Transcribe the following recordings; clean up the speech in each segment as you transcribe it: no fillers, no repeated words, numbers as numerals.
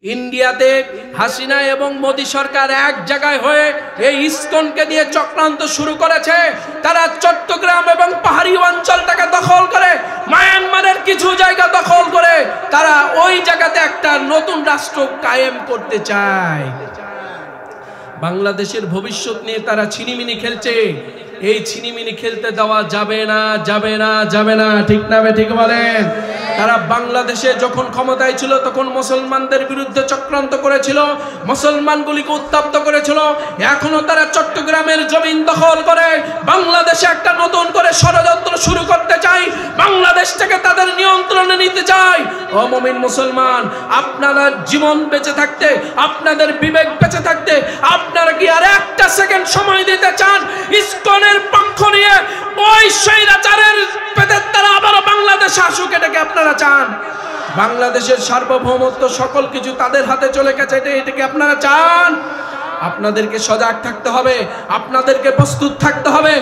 ইন্ডিয়াতে হাসিনা এবং মোদি সরকার এক জায়গায় হয়ে এই ইসকনকে দিয়ে চক্রান্ত শুরু করেছে। তারা চট্টগ্রাম এবং পাহাড়ি অঞ্চলটাকে দখল করে, মায়ানমারের কিছু জায়গা দখল করে তারা ওই জায়গাতে একটা নতুন রাষ্ট্র কায়েম করতে চায়। বাংলাদেশের ভবিষ্যৎ নিয়ে তারা ছিনিমিনি খেলছে। এই ছিনিমিনি খেলতে দেওয়া যাবে না, যাবে না, যাবে না। ঠিক না বে ঠিক বলেন? তারা বাংলাদেশে যখন ক্ষমতায় ছিল তখন মুসলমানদের বিরুদ্ধে চক্রান্ত করেছিল, মুসলমানগুলিকে উত্তপ্ত করেছিল। এখনো তারা চট্টগ্রামের জমিন দখল করে বাংলাদেশে একটা নতুন করে ষড়যন্ত্র শুরু করতে চায়, বাংলাদেশ থেকে তাদের নিয়ন্ত্রণে নিতে চায়। ও মুমিন মুসলমান, আপনারা জীবন বেঁচে থাকতে, আপনাদের বিবেক বেঁচে থাকতে আপনারা কি আর একটা সেকেন্ড সময় দিতে চান ইসকনের পক্ষ নিয়ে ওই স্বৈরাচারের পেটের তারা আবারও বাংলাদেশে আসুক? এটাকে আপনারা চান? বাংলাদেশের সার্বভৌমত্ব সকল কিছু তাদের হাতে চলে গেছে, এটাকে আপনারা চান? আপনাদেরকে সজাগ থাকতে হবে, আপনাদেরকে প্রস্তুত থাকতে হবে।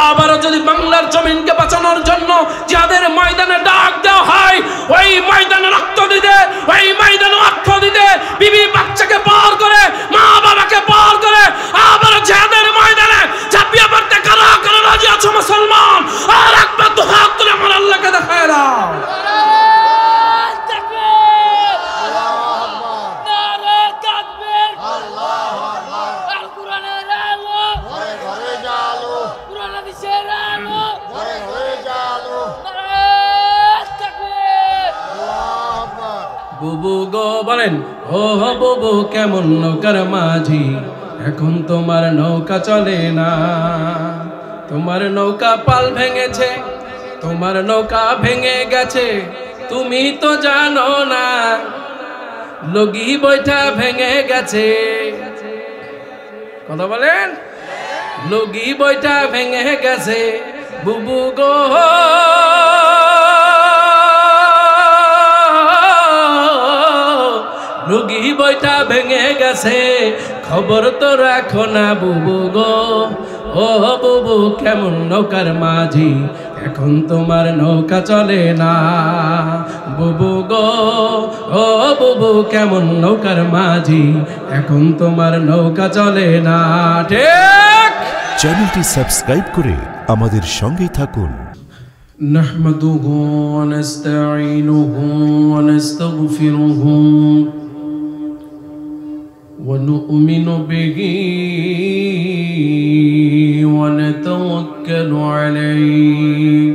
আবারও যদি বাংলার জমিনকে বাঁচানোর জন্য যাদের ময়দানে ডাক দেওয়া হয়, ওই ময়দানে রক্ত দিতে, ওই ময়দানে অর্থ দিতে, বিবি বাচ্চাকে পার করে, মা বাবাকে পার করে আবারও যাদের ময়দানে ঝাঁপিয়ে পড়তে কারা কারা রাজি আছো মুসলমান? আর একবার দু হাত তুলে আমার আল্লাহকে দেখায় দাও। বুবু গো বলেন, ও বুবু কেমন নৌকার মাঝি, এখন তোমার নৌকা চলে না। তোমার নৌকা পাল ভেঙেছে, তোমার নৌকা ভেঙে গেছে, তুমি তো জানো না। লগি বৈঠা ভেঙে গেছে, কথা বলেন, লগি বৈঠা ভেঙে গেছে। বুবু গো লগি বইটা ভেঙে গেছে, খবর তো রাখো না বুবু গো। ও বুবু কেমন নৌকার মাঝি, এখন তোমার নৌকা চলে না। বুবু গো, ও বুবু কেমন নৌকার মাঝি, এখন তোমার নৌকা চলে না। ঠিক। চ্যানেলটি সাবস্ক্রাইব করে আমাদের সঙ্গে থাকুন। নাহমাদুহু ওয়া নাস্তাঈনুহু ওয়া নাস্তাগফিরুহু ونؤمن به ونتوكل عليه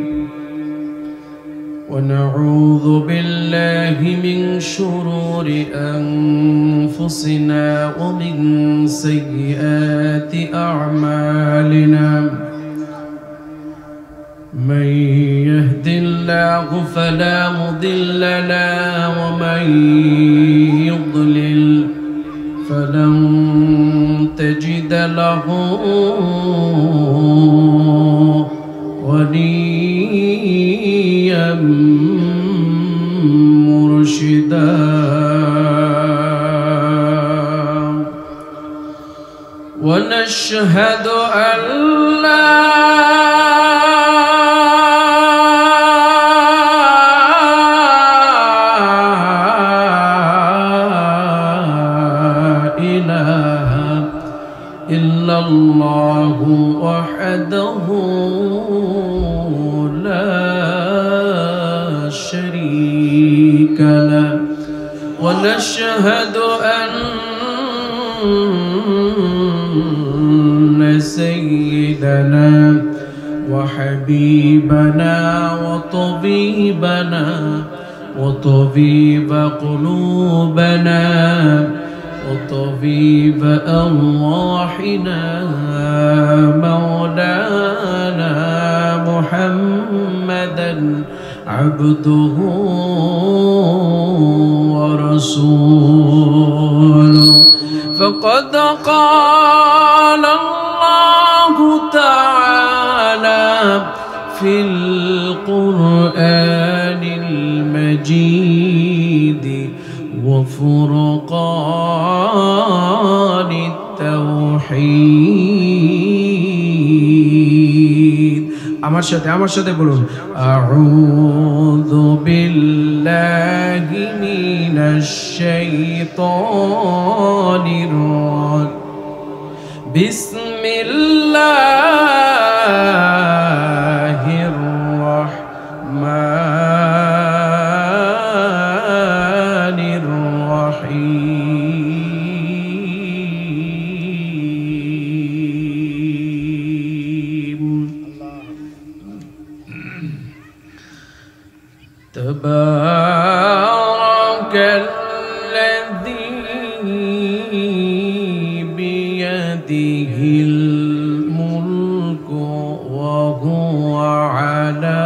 ونعوذ بالله من شرور أنفسنا ومن سيئات أعمالنا من يهد الله فلا مضل له ومن يضلل فلن تجد له وليا مرشدا ونشهد أن لا إلا الله وحده لا شريك له ونشهد أن سيدنا وحبيبنا وطبيبنا وطبيب قلوبنا وطبيب أرواحنا مولانا محمدا عبده ورسوله فقد قال الله تعالى في القرآن المجيد وفرقان التوحيد আমার সাথে বলুন, আউযু বিল্লাহি بالله من الشيطان الرجيم. بسم الله الرحمن الرحيم. تبارك الذي بيده الملك وهو على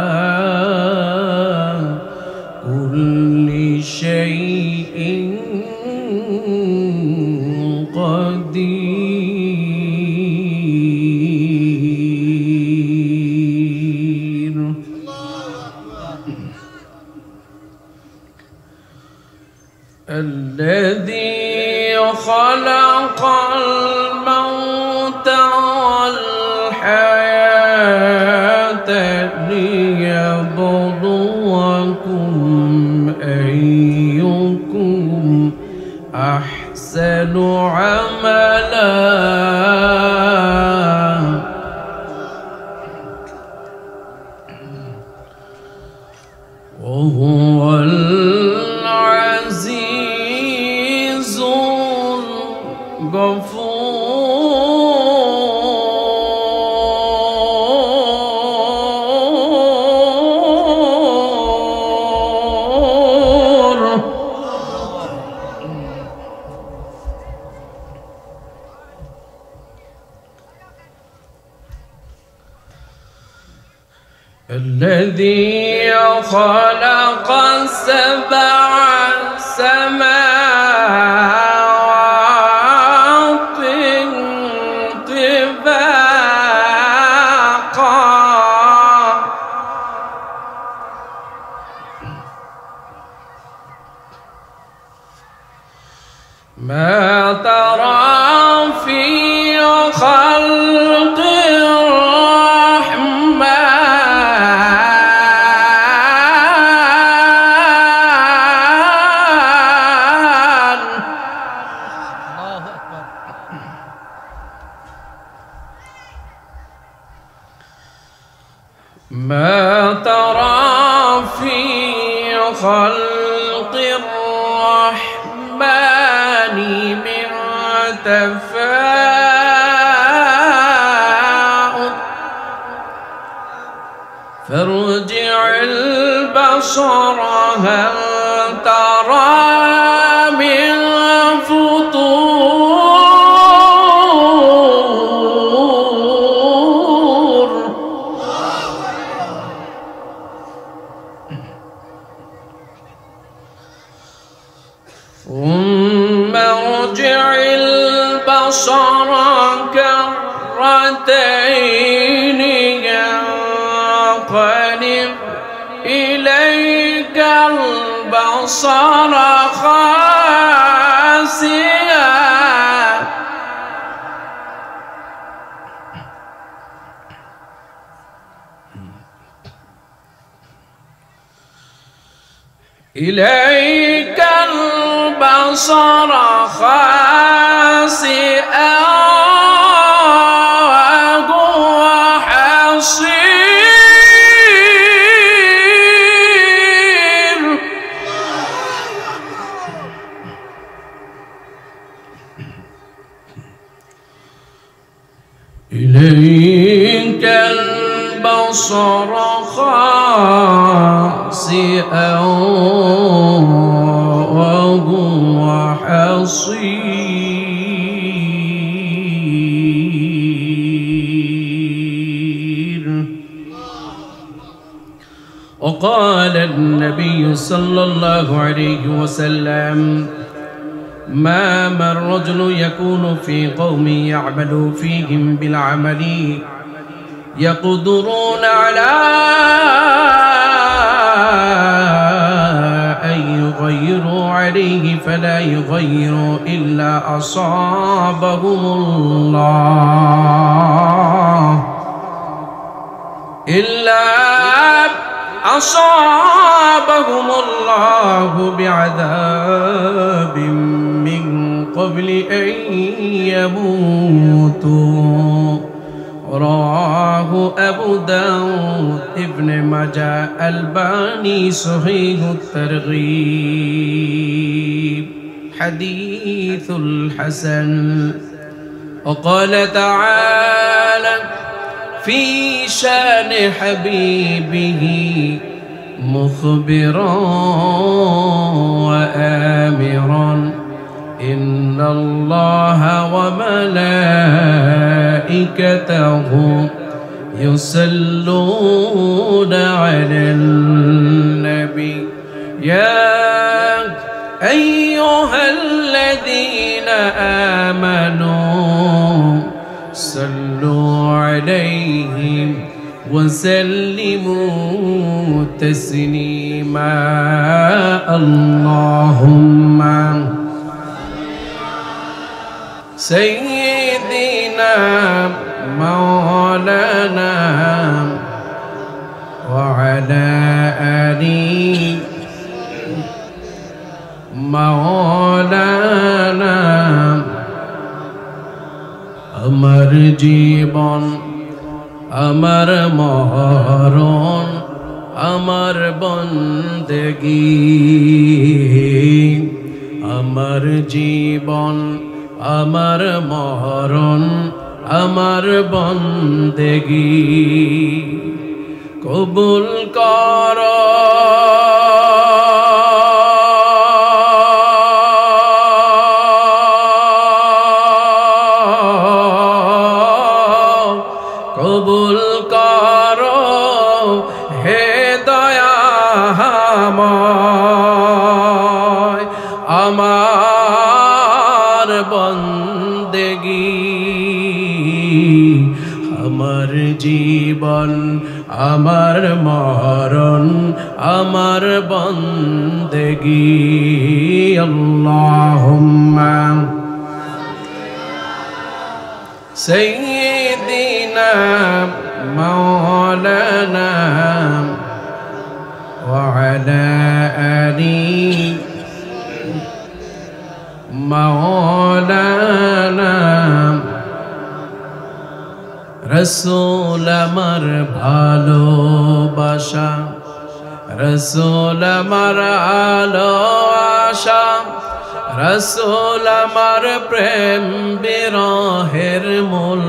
كل شيء قدير. الذي خلق الموت والحياة ليبلوكم أيكم أحسن عملا وهو العزيز الغفور. الذي خلق سبع سماوات طباقا ما ترى في خلق ما ترى في خلق الرحمن من تفاؤل فارجع البصر هل ترى من فطور. ثم ارجع البصر كرتين ينقلب إليك البصر خاسئا إليك البصر خاسئا وهو حصير. إليك البصر خاسئا وهو حصير. وقال النبي صلى الله عليه وسلم ما من رجل يكون في قوم يعمل فيهم بالعمل يقدرون على أن يغيروا عليه فلا يغيروا إلا أصابهم الله أصابهم الله بعذاب من قبل أن يموتوا رواه أبو داود ابن ماجه الباني صحيح الترغيب حديث الحسن. وقال تعالى في شان حبيبه مخبرا وآمرا إن الله وملائكته يصلون على النبي يا أيها الذين آمنوا صلوا عليه وسلموا تسليما. اللهم سيدنا مولانا وعلى آله مولانا আমার জীবন আমার মরণ আমার বন্দেগী আমার জীবন আমার মরণ আমার বন্দেগী কবুল কর কবুল কর হে দয়াময় আমার বন্দেগী আমার জীবন আমার মরণ আমার বন্দেগী। আল্লাহুম্মা سيدنا مولانا وعلى آله مولانا رسول আমার ভালোবাসা রসুল আমার ভালোবাসা রসুল আমার প্রেম বিরহের মূল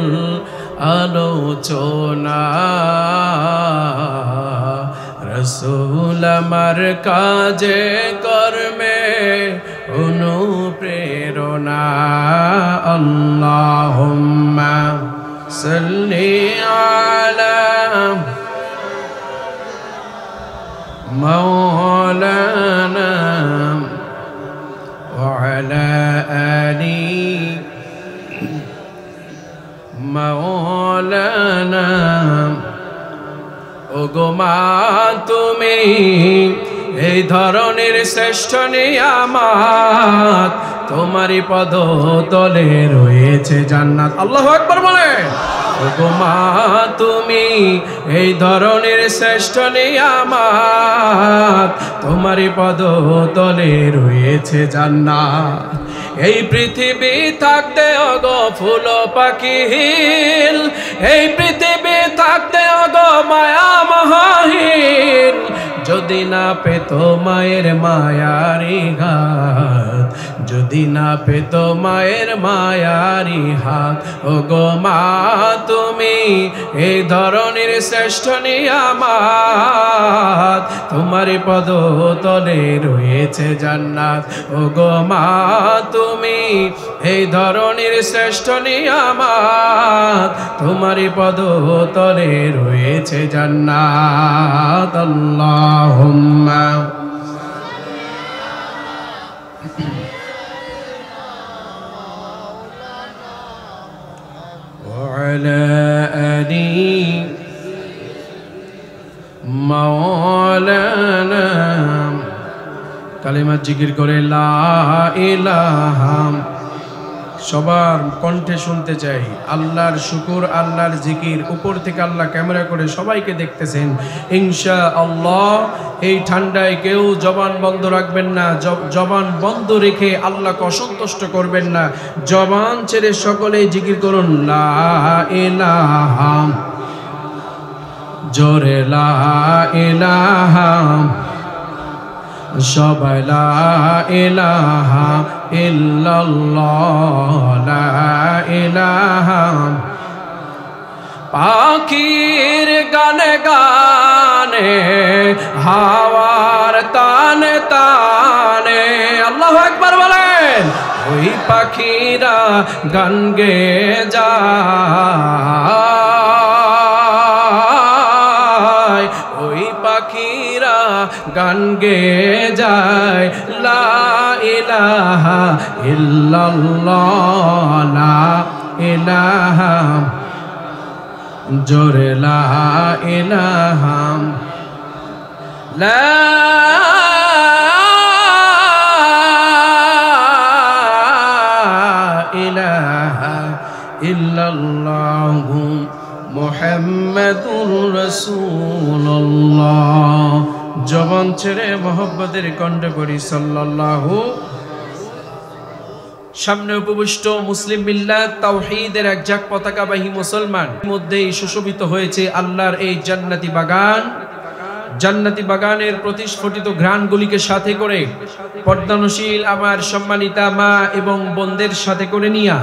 আলোচনা রসুল আমার কাজে কর্মে অনুপ্রেরণা। আল্লাহুম্মা সাল্লি আলা মাওলানা وعلى آله مولانا ওগো মা তুমি এই ধরনের শ্রেষ্ঠ নিয়ামত তোমারই পদ তলে রয়েছে জান্নাত। আল্লাহু আকবার বলে ওগো মা তুমি এই ধরনের শ্রেষ্ঠ নিয়ামত তোমারই পদ তলে রয়েছে জান্নাত। এই পৃথিবী থাকতে ওগো ফুল পাখিহীন এই পৃথিবী থাকতে ওগো মায়া মহাহীন যদি না পেত মায়ের মায়ারি হাত যদি না পেত মায়ের মায়ারি হাত ওগো মা তুমি এই ধরনের শ্রেষ্ঠ নিয়ামত তোমারই পদ তলে রয়েছে জান্নাত। ওগো মা তুমি এই ধরনের শ্রেষ্ঠ নিয়ামত তোমারই পদ তলে রয়েছে জান্নাত। আল্লাহুম্মা وعلى آله مولانا কালিমা জিকির করে লা ইলাহা সবার কণ্ঠে শুনতে চাই আল্লাহর শুকর, আল্লাহর জিকির। উপর থেকে আল্লাহ ক্যামেরা করে সবাইকে দেখতেছেন। ইনশাআল্লাহ এই ঠান্ডায় কেউ জবান বন্ধ রাখবেন না, জবান বন্ধ রেখে আল্লাহকে অসন্তুষ্ট করবেন না। জবান ছেড়ে সকলেই জিকির করুন, লা ইলাহা, জোরে লা ইলাহা, সবাই লা ইলাহা ইল্লাল্লাহ, লা ইলাহা। পাখির গানে গানে, হাওয়ার তানে তানে, আল্লাহু আকবার বলেন। ওই পাখিরা গান গেয়ে যায়, ওই পাখিরা গান গেয়ে যায়, লা ইলাহা ইল্লাল্লাহ, লা ইলাহা, জোরে লা ইলাহা, লা ইলাহা ইল্লাল্লাহু মুহাম্মাদুর রাসূলুল্লাহ। জবান ছেড়ে মোহাব্বতের কণ্ঠে পড়ি সাল্লাল্লাহু। সামনে উপবিষ্ট মুসলিম মিল্লাত তাওহীদের একঝাঁক পতাকাবাহী মুসলমান মধ্যেই সুশোভিত হয়েছে আল্লাহর এই জান্নাতি বাগান। জান্নাতি বাগানের প্রতিস্ফটিত ঘ্রাণগুলিকে সাথে করে পর্দানশীল আমার সম্মানিতা মা এবং বোনদের সাথে করে নিয়া,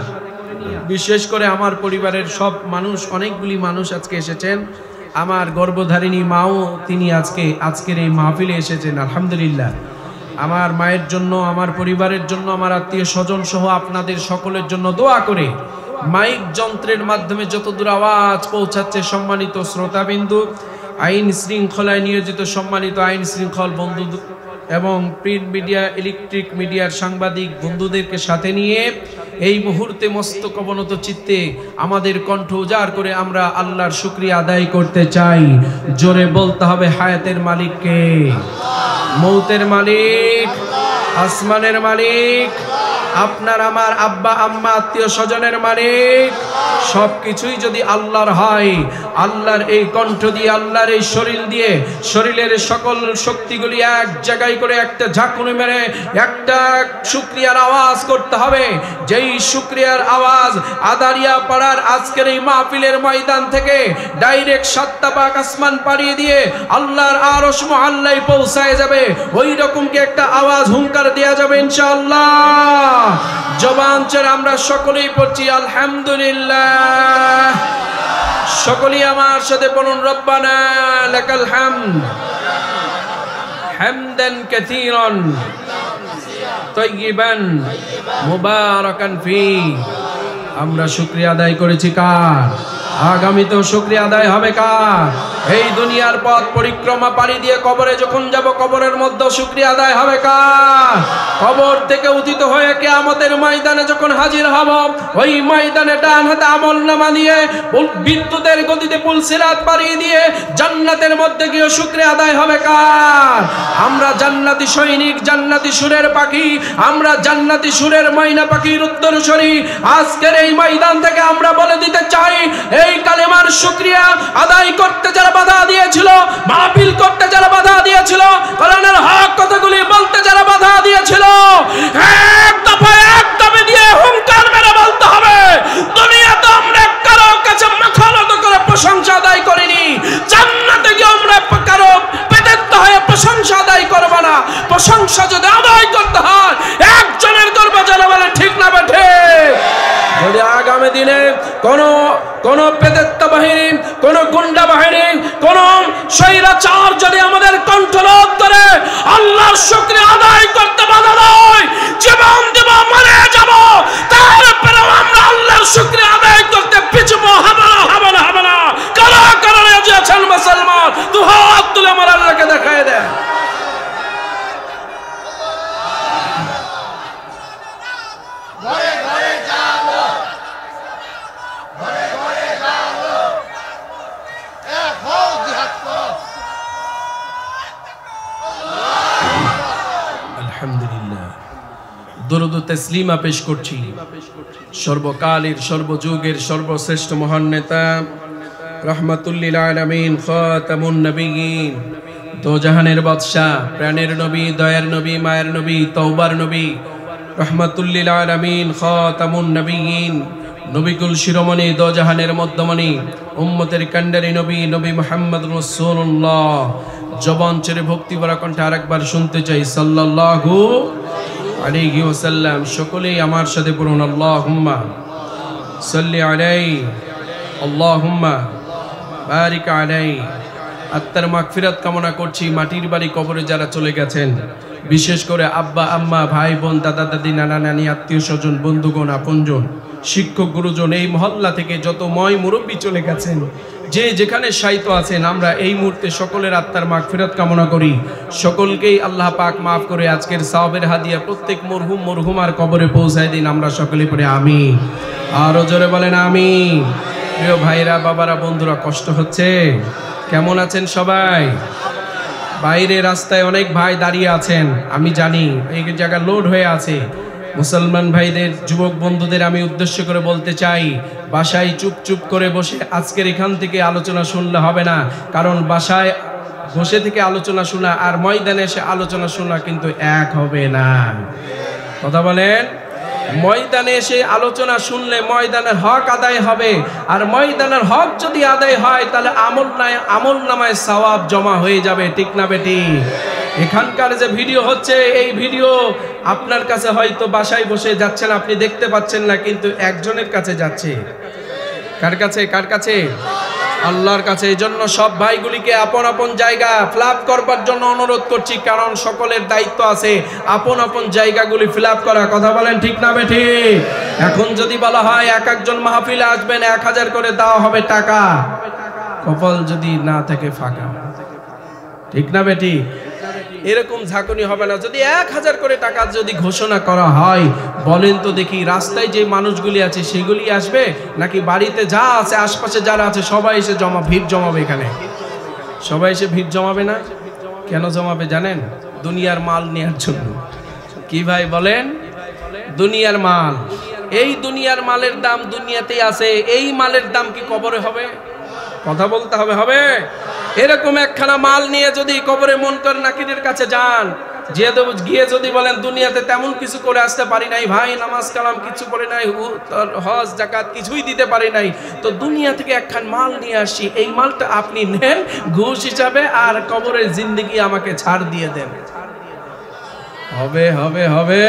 বিশেষ করে আমার পরিবারের সব মানুষ, অনেকগুলি মানুষ আজকে এসেছেন। আমার গর্ভধারিণী মাও তিনি আজকের এই মাহফিলে এসেছেন। আলহামদুলিল্লাহ। আমার মায়ের জন্য, আমার পরিবারের জন্য, আমার আত্মীয় স্বজন সহ আপনাদের সকলের জন্য দোয়া করে মাইক যন্ত্রের মাধ্যমে যতদূর আওয়াজ পৌঁছাচ্ছে সম্মানিত শ্রোতাবিন্দু, আইন শৃঙ্খলায় নিয়োজিত সম্মানিত আইন শৃঙ্খল বন্ধু এবং প্রিন্ট মিডিয়া, ইলেকট্রিক মিডিয়ার সাংবাদিক বন্ধুদেরকে সাথে নিয়ে এই মুহূর্তে মস্তক অবনত চিত্তে আমাদের কণ্ঠ উজাড় করে আমরা আল্লাহর শুকরিয়া আদায় করতে চাই। জোরে বলতে হবে, হায়াতের মালিককে, মৌতের মালিক, আসমানের মালিক, আপনার আমার আব্বা আম্মা আত্মীয় স্বজনের মালিক। সবকিছুই যদি আল্লাহর হয়, আল্লাহর এই কণ্ঠ দিয়ে, আল্লাহর এই শরীর দিয়ে, শরীরের সকল শক্তিগুলি এক জায়গায় করে একটা ঝাঁকুনি মেরে একটা শুকরিয়ার আওয়াজ করতে হবে। যেই শুকরিয়ার আওয়াজ আদারিয়া পাড়ার আজকের এই মাহফিলের ময়দান থেকে ডাইরেক্ট সাতটা পাক আসমান পাড়িয়ে দিয়ে আল্লাহর আরশ মহল্লায় পৌঁছায় যাবে, ওই রকম কি একটা আওয়াজ হুঙ্কার দেয়া যাবে ইনশাআল্লাহ। জবান ছেড়ে আমরা সকলেই পড়ছি আলহামদুলিল্লাহ। সকলেই আমার সাথে বলুন, রব্বানা লাকাল হামদ হামদান কাসীরান তাইয়িবান মুবারাকান ফি। আমরা শুকরিয়া আদায় করেছি কার? আগামীতেও শুকরিয়া আদায় হবে কার? এই দুনিয়ার পথ পরিক্রমা পাড়ি দিয়ে কবরে যখন যাব, কবরের মধ্যে শুকরিয়া আদায় হবে কার? কবর থেকে উদিত হয়ে কিয়ামতের ময়দানে যখন হাজির হব, ওই ময়দানে ডান হাতে আমলনামা নিয়ে বিদ্যুতের গতিতে পুলসিরাত পাড়িয়ে দিয়ে জান্নাতের মধ্যে গিয়ে শুকরিয়া আদায় হবে কার? আমরা জান্নাতি সৈনিক, জান্নাতি সুরের পাখি, আমরা জান্নাতি সুরের ময়না পাখির উত্তরসূরি। আজকের এই ময়দান থেকে আমরা বলে দিতে চাই, এই কালেমার শুকরিয়া আদায় করতে যারা বাধা দিয়েছিল, মাহফিল করতে যারা বাধা দিয়েছিল, কোরআনের হক কথাগুলি বলতে যারা বাধা দিয়েছিল, এক দফায় এক দামে দিয়ে হুঙ্কার মেরে বলতে হবে, দুনিয়াতে আমরা কারো কাছে মাথা নত করে প্রশংসা আদায় করিনি, জান্নাতে গিয়ে আমরা কারো পেটেত্ব হয়ে প্রশংসা আদায় করব না। প্রশংসা যদি আদায় করতে হয় একজনের করবে, যারা বলে ঠিক না বেঠে। যদি আগামী দিনে কোন পেদেত্তা বাহিনী, কোন গুন্ডা বাহিনী, কোন স্বৈরাচার যদি আমাদের কণ্ঠরোধ করে, আল্লাহর শুকরিয়া আদায় করতে বাধা নয়, জীবন দেব, মরে যাব, তারপরেও আমরা আল্লাহর শুকরিয়া আদায় করতে পিছবো হবে না। কারা কারা রাজি আছেন মুসলমান? দু হাত তুলে আমার আল্লাহকে দেখায় দেয়। দরুদ ও তাসলিমা পেশ করছি সর্বকালের সর্বযুগের সর্বশ্রেষ্ঠ মহান নেতা রহমাতুল্লিল আলামিন খাতামুন নবিয়্যিন দোজাহানের বাদশা প্রাণের নবী দয়ার নবী মায়ের নবী তওবার নবী রহমাতুল্লিল আলামিন খাতামুন নবিয়্যিন নবীকুল শিরোমণি দোজাহানের মধ্যমণি উম্মতের কান্ডারি নবী নবী মুহাম্মদ রাসূলুল্লাহ জবান ছেড়ে ভক্তি ভরা কণ্ঠে আরেকবার শুনতে চাই সাল্লাল্লাহু আলাইহি ওয়াসাল্লাম। সকলেই আমার সাথে পড়ুন আল্লাহুম্মা সাল্লি আলাইহি আল্লাহুম্মা বারিক আলাইহি। আত্মার মাগফিরাত কামনা করছি মাটির বাড়ি কবরে যারা চলে গেছেন, বিশেষ করে আব্বা আম্মা ভাই বোন দাদা দাদি নানা নানি আত্মীয় স্বজন বন্ধুগণ আপনজন শিক্ষক গুরুজন এই মহল্লা থেকে যত ময় মুরব্বী চলে গেছেন, যে যেখানে শায়িত আছেন, আমরা এই মুহূর্তে সকলের আত্মার মাগফিরাত কামনা করি। সকলকেই আল্লাহ পাক মাফ করে আজকের সওয়াবের হাদিয়া প্রত্যেক মরহুম মরহুমার কবরে পৌঁছায় দিন। আমরা সকলে পড়ে আমিন, আরো জোরে বলেন আমিন। প্রিয় ভাইরা বাবারা বন্ধুরা, কষ্ট হচ্ছে? কেমন আছেন সবাই? বাইরে রাস্তায় অনেক ভাই দাঁড়িয়ে আছেন, আমি জানি এই জায়গা লোড হয়ে আছে। মুসলমান ভাইদের যুবক বন্ধুদের আমি উদ্দেশ্য করে বলতে চাই, বাসায় চুপ চুপ করে বসে আজকের এখান থেকে আলোচনা শুনলে হবে না, কারণ বাসায় বসে থেকে আলোচনা শোনা আর ময়দানে এসে আলোচনা শোনা কিন্তু এক হবে না। কথা বলেন? ময়দানে এসে আলোচনা শুনলে ময়দানের হক আদায় হবে, আর ময়দানের হক যদি আদায় হয় তাহলে আমল নামায় সওয়াব জমা হয়ে যাবে, ঠিক না বেটি? এখানকার যে ভিডিও হচ্ছে, এই ভিডিও আপনার কাছে হয়তো বাসায় বসে যাচ্ছেন, আপনি দেখতে পাচ্ছেন না, কিন্তু একজনের কাছে যাচ্ছে। কার কাছে? কার কাছে? আল্লাহর কাছে। এই জন্য সব ভাইগুলিকে আপন আপন জায়গা ফিল আপ করবার জন্য অনুরোধ করছি, কারণ সকলের দায়িত্ব আছে আপন আপন জায়গাগুলি ফিল আপ করা। কথা বলেন ঠিক না বেঠি? এখন যদি বলা হয় এক একজন মাহফিলে আসবেন 1000 করে দেওয়া হবে টাকা, কপাল যদি না থাকে ফাঁকা, ঠিক না বেটি? এরকম ঝাঁকুনি হবে না। যদি 1000 করে টাকা যদি ঘোষণা করা হয়, বলেন তো দেখি রাস্তায় যে মানুষগুলি আছে সেগুলি আসবে, নাকি বাড়িতে যা আছে আশপাশে যারা আছে সবাই এসে ভিড় জমাবে? এখানে সবাই এসে ভিড় জমাবে না? কেন জমাবে জানেন? দুনিয়ার মাল নেওয়ার জন্য। কি ভাই বলেন? দুনিয়ার মাল। এই দুনিয়ার মালের দাম দুনিয়াতেই আছে, এই মালের দাম কি কবরে হবে? কথা বলতে হবে। হবে? এরকম একখানা মাল নিয়ে যদি কবরে মুনকার নাকিরের কাছে যান, গিয়ে যদি বলেন দুনিয়াতে তেমন কিছু করে আসতে পারি নাই ভাই, নামাজ কালাম কিছু করে নাই, হজ যাকাত কিছুই দিতে পারি নাই, তো দুনিয়া থেকে একখান মাল নিয়ে আসি, এই মালটা আপনি নেন ঘুষ হিসাবে, আর কবরের জিন্দেগি আমাকে ছাড় দিয়ে দেন। হবে? হবে? হবে?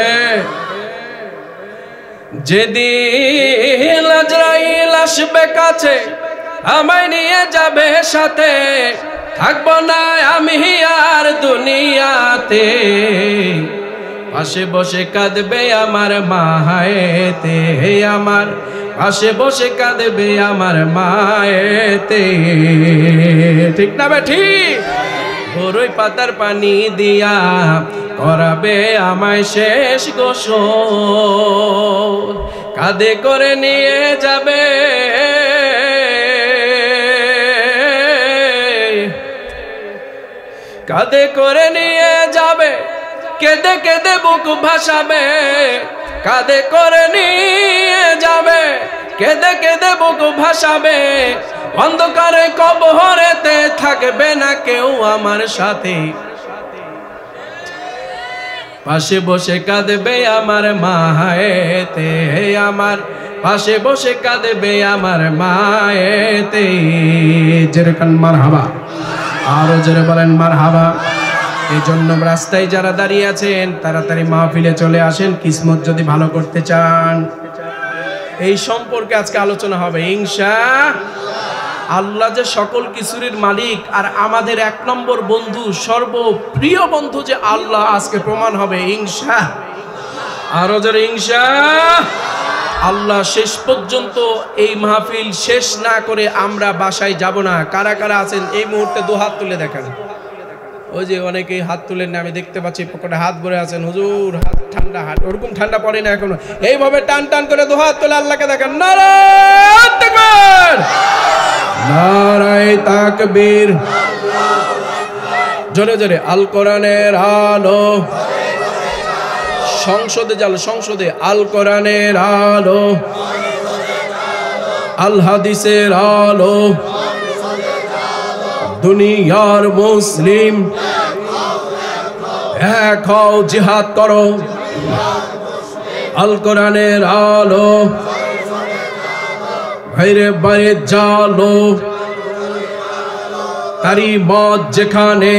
যেদিন আজরাইল আসবে কাছে, আমায় নিয়ে যাবে সাথে, থাকবো না আমি আর দুনিয়াতে, পাশে বসে কাঁদবে আমার মায়েতে, আমার পাশে বসে কাঁদবে আমার মায়েতে, ঠিক না বেঠি? বড়ই পাতার পানি দিয়া করাবে আমায় শেষ গোসল, কাঁধে করে নিয়ে যাবে, কাঁধে করে নিয়ে যাবে, কেঁদে কেঁদে বুক ভাসাবে, কাঁধে করে নিয়ে যাবে, কেঁদে কেঁদে বুক ভাসাবে, অন্ধকারে কবরেতে থাকবে না কেউ আমার সাথে, পাশে বসে কাঁদবে আমার মায়েতে, আমার পাশে বসে কাঁদবে আমার মায়েতে। যেরকম মারহাবা, আরো জোরে বলেন মারহাবা। এই জন্য রাস্তায় যারা দাঁড়িয়ে আছেন তাড়াতাড়ি মাহফিলে চলে আসেন, কিসমত যদি ভালো করতে চান। এই সম্পর্কে আজকে আলোচনা হবে ইনশাআল্লাহ। যে সকল কিছুর মালিক আর আমাদের 1 নম্বর বন্ধু, সর্বপ্রিয় বন্ধু যে আল্লাহ, আজকে প্রমাণ হবে ইনশাআল্লাহ। আরো জোরে ইনশাআল্লাহ। শেষ পর্যন্ত এই মাহফিল শেষ না করে আমরা বাসায় যাব না। কারা কারা আছেন এই মুহূর্তে 2 হাত তুলে দেখান। ওই যে অনেকেই হাত তুলেন না, আমি দেখতে পাচ্ছি পকেটে হাত ভরে আছেন। হুজুর হাত ঠান্ডা, হাত ওরকম ঠান্ডা পড়ে না এখনো। এইভাবে টান টান করে 2 হাত তুলে আল্লাহকে দেখান। নারায়ে তাকবীর, নারায়ে তাকবীর। জোরে জোরে। আল কোরআনের আলো সংসদে জালো, সংসদে আল কোরআনের আলো, আল হাদিসের আলো, দুনিয়ার মুসলিম এক হও, জিহাদ করো, আল কোরআনের আলো, বাইরে বাইরে জালো, তারি মত যেখানে,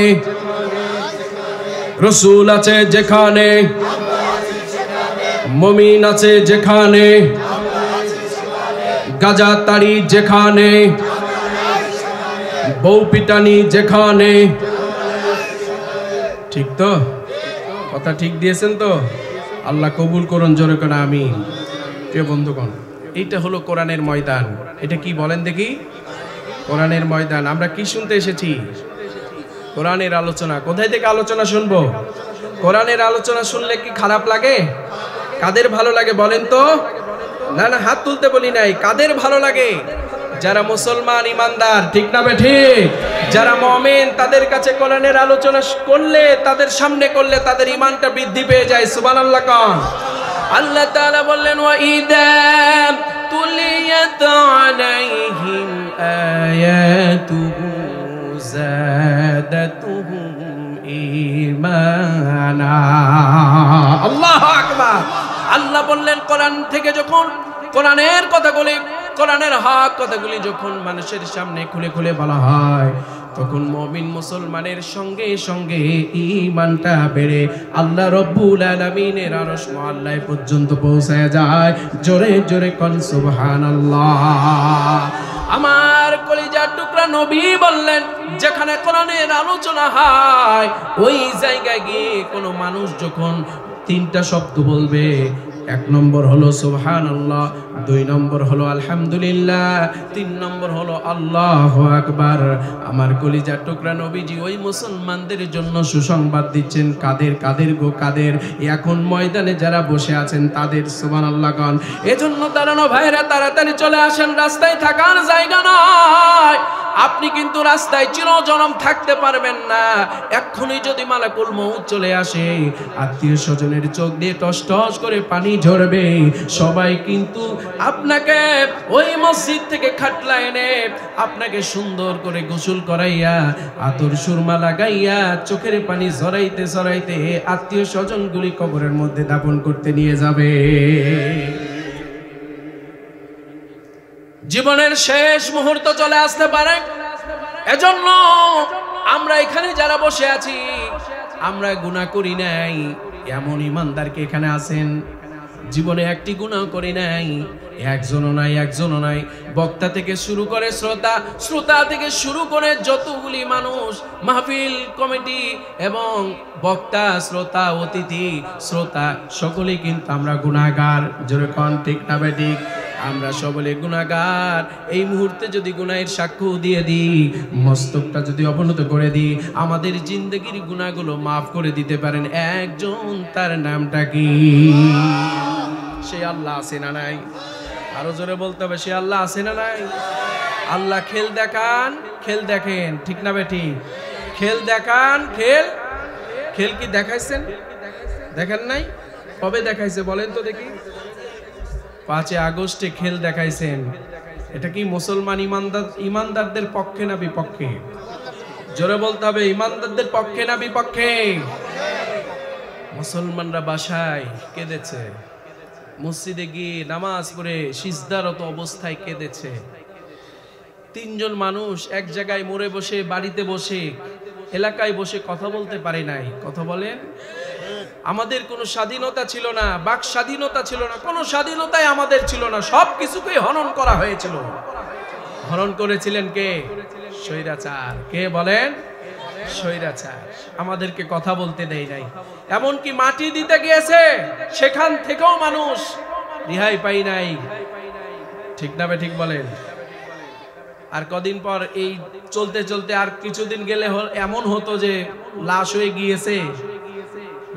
রসুল আছে যেখানে, মুমিন আছে যেখানে, গাজা তাড়ি যেখানে, বউ পিটানি যেখানে। ঠিক তো? কথা ঠিক দিয়েছেন তো? আল্লাহ কবুল করুন, জোরে করে আমিন। প্রিয় বন্ধুগণ, এইটা হলো কোরআনের ময়দান। এটা কি বলেন দেখি? কোরআনের ময়দান। আমরা কি শুনতে এসেছি? কোরআনের আলোচনা। কোথায় থেকে আলোচনা শুনবো? কোরআনের আলোচনা শুনলে কি খারাপ লাগে? কাদের ভালো লাগে বলেন তো? না না, হাত তুলতে বলি নাই। কাদের ভালো লাগে? যারা মুসলমান ইমানদার, ঠিক না বেঠিক? যারা মুমিন, তাদের কাছে কোরআনের আলোচনা করলে, তাদের সামনে করলে তাদের ঈমানটা বৃদ্ধি পেয়ে যায়। সুবহানাল্লাহ কোন? আল্লাহ তাআলা বললেন, ওয়া ইযা তুলিয়াত আলাইহিম আয়াতুহু যাদাতুহুম ঈমানা। আল্লাহু আকবার। আল্লাহ বললেন, কোরআন থেকে যখন কোরআনের কথাগুলি, কোরআনের হক কথাগুলি যখন মানুষের সামনে খুলে খুলে বলা হয়, তখন মুমিন মুসলমানের সঙ্গে সঙ্গে ঈমানটা বেড়ে আল্লাহ রব্বুল আলামিনের আরশ মহল্লায় পর্যন্ত পৌঁছায় যায়। জোরে জোরে কোন সুবহানাল্লাহ। আমার কলিজার টুকরা নবী বললেন, যেখানে কোরআনের আলোচনা হয়, ওই জায়গায় গিয়ে কোনো মানুষ যখন তিনটা শব্দ বলবে, এক নম্বর হলো সুবহানাল্লাহ, দুই নম্বর হলো আলহামদুলিল্লাহ, তিন নম্বর হলো আল্লাহু আকবার। আমার কলিজার টুকরা নবীজি ওই মুসলমানদের জন্য সুসংবাদ দিচ্ছেন। কাদের? কাদের গো কাদের? এখন ময়দানে যারা বসে আছেন তাদের। সুবহানাল্লাহ গান। এজন্য দাঁড়ানো ভাইরা, তাড়াতাড়ি চলে আসেন, রাস্তায় থাকার জায়গা নয়। আপনি কিন্তু রাস্তায় চিরজনম থাকতে পারবেন না। এক্ষুনি যদি মালাকুল মউত চলে আসে, আত্মীয় স্বজনের চোখ দিয়ে টস টস করে পানি ঝরবে। সবাই কিন্তু আপনাকে ওই মসজিদ থেকে খাটলা এনে আপনাকে সুন্দর করে গোসল করাইয়া, আতর সুরমা লাগাইয়া, চোখের পানি ঝরাইতে ঝরাইতে আত্মীয় স্বজনগুলি কবরের মধ্যে দাফন করতে নিয়ে যাবে। জীবনের শেষ মুহূর্ত চলে আসতে পারে। এজন্য আমরা এখানে যারা বসে আছি, আমরা গুনাহ করি নাই। এমন ইমানদারকে এখানে আছেন জীবনে একটি গুনাহ করি নাই। একজনও নাই, একজনও নাই। বক্তা থেকে শুরু করে শ্রোতা, শ্রোতা থেকে শুরু করে যতগুলি মানুষ, মাহফিল কমিটি এবং বক্তা, শ্রোতা, অতিথি, শ্রোতা, সকলেই কিন্তু আমরা গুনাহগার। জোরে কোন ঠিক না বেঠিক? আমরা সকলে গুনাহগার। এই মুহূর্তে যদি গুনাহের সাক্ষ্য দিয়ে দিই, মস্তকটা যদি অবনত করে দিই, আমাদের জিন্দগির গুনাহগুলো মাফ করে দিতে পারেন একজন। তার নামটা কি? সে আল্লাহ আছে না নাই? আরো জোরে বলতে হবে, সে আল্লাহ আছে না নাই? আল্লাহ খেল দেখান, খেল দেখেন, ঠিক না বেটি? খেল দেখান, খেল। খেল কি দেখাইছেন? দেখেন নাই? কবে দেখাইছে বলেন তো দেখি? 5 আগস্টে খেল দেখাইছেন। এটা কি মুসলমান ইমানদারদের পক্ষে না বিপক্ষে? জোরে বলতে হবে, ইমানদারদের পক্ষে না বিপক্ষে? মুসলমানরা বাসায় কেঁদেছে, মসজিদে গিয়ে নামাজ পড়ে সিজদারত অবস্থায় কেঁদেছে। 3 জন মানুষ এক জায়গায় মরে বসে, বাড়িতে বসে, এলাকায় বসে কথা বলতে পারে নাই। কথা বলেন? আমাদের কোনো স্বাধীনতা ছিল না, বাক স্বাধীনতা ছিল না, কোনো স্বাধীনতাই আমাদের ছিল না। সব কিছুকেই হনন করা হয়েছিল। হনন করেছিলেন কে? স্বৈরাচার। কে বলেন? স্বৈরাচার। আমাদেরকে কথা বলতে দেয় নাই। এমনকি মাটি দিতে গিয়েছে, সেখান থেকেও মানুষ রেহাই পাই নাই। ঠিক না ঠিক বলেন? আর কদিন পর এই চলতে চলতে আর কিছুদিন গেলে এমন হতো যে লাশ হয়ে গিয়েছে,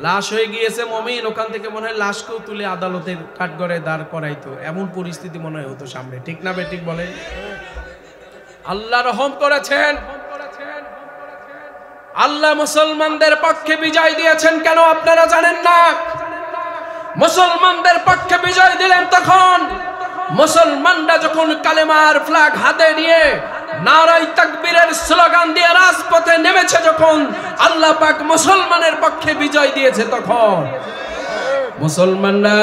লাশ হয়ে গিয়েছে মুমিন, ওখান থেকে মনে হয় লাশকেও তুলে আদালতের কাঠগড়ায় দাঁড় করাইতো। এমন পরিস্থিতি মনে হয় হতো সামনে। ঠিক না ঠিক বলেন? আল্লাহ রহম করেছেন, আল্লাহ মুসলমানদের পক্ষে বিজয় দিয়েছেন। কেন আপনারা জানেন না? মুসলমানদের পক্ষে বিজয় দিলেন। তখন মুসলমানরা যখন কালেমার ফ্ল্যাগ হাতে নিয়ে নারায়ে তাকবীরের স্লোগান দিয়ে রাজপথে নেমেছে, যখন আল্লাহ পাক মুসলমানের পক্ষে বিজয় দিয়েছে, তখন মুসলমানরা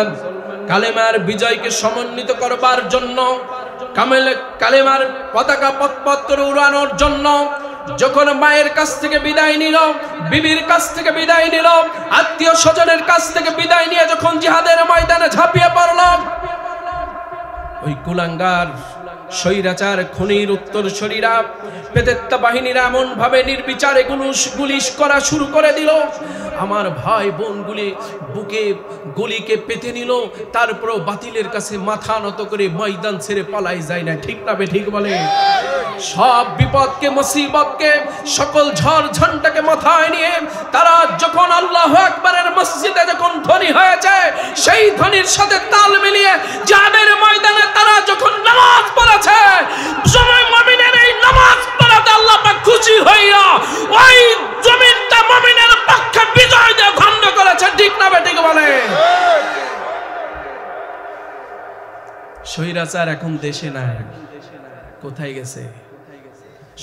কালেমার বিজয়কে সমন্বিত করবার জন্য, কালেমার পতাকা পথ করে উড়ানোর জন্য যখন মায়ের কাছ থেকে বিদায় নিল, বিবির কাছ থেকে বিদায় নিল, আত্মীয় স্বজনের কাছ থেকে বিদায় নিয়ে যখন জিহাদের ময়দানে ঝাঁপিয়ে পড়ল, ওই কুলাঙ্গার স্বৈরাচার খুনির উত্তরসূরিরা, পেতেত্তা বাহিনীরা এমন ভাবে নির্বিচারে গুলিশ করা শুরু করে দিল, আমার ভাই বোনগুলি বুকে গুলিকে পেতে নিল, তারপরও বাতিলের কাছে মাথা নত করে ময়দান ছেড়ে পালাই যায় না। ঠিক না ঠিক বলে? সব বিপদকে, মুসিবতকে, সকল ঝড় ঝঞ্ঝাকে মাথায় নিয়ে তারা যখন আল্লাহু আকবারের মসজিদে যখন ধ্বনি হয়েছে, সেই ধ্বনির সাথে তাল মিলিয়ে জিহাদের ময়দানে তারা যখন নামাজ পড়েছে, সময় মুমিনের এই নামাজ পড়াতে আল্লাহ পাক খুশি হইয়া ওই জমিনটা মুমিনের পক্ষে বিজয় দিয়ে ধন্য করেছে। ঠিক না ঠিক বলে? স্বৈরাচার এখন দেশে নাই, কোথায় গেছে?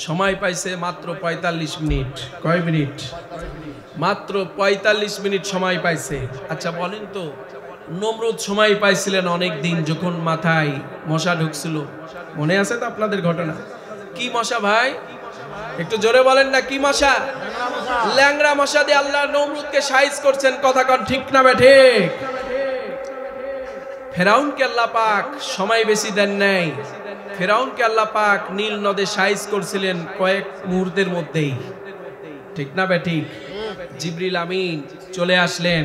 সময় পাইছে মাত্র 45 মিনিট। কয় মিনিট? মাত্র 45 মিনিট সময় পাইছে। আচ্ছা বলেন তো, নমরুদ সময় পাইছিলেন অনেক দিন, যখন মাথায় মশা ঢুকছিল, মনে আছে তো আপনাদের ঘটনা? কি মশা ভাই? একটু জোরে বলেন না, কি মশা? ল্যাংড়া মশা দিয়ে আল্লাহ নমরুদকে সাইজ করছেন। কথা কন ঠিক না ঠিক? ফেরাউনকে আল্লাহ পাক সময় বেশি দেন নাই, ফেরাউনকে আল্লাহ পাক নীল নদে সাইজ করছিলেন কয়েক মুহূর্তের মধ্যেই। ঠিক না ঠিক? জিবরিল আমিন চলে আসলেন,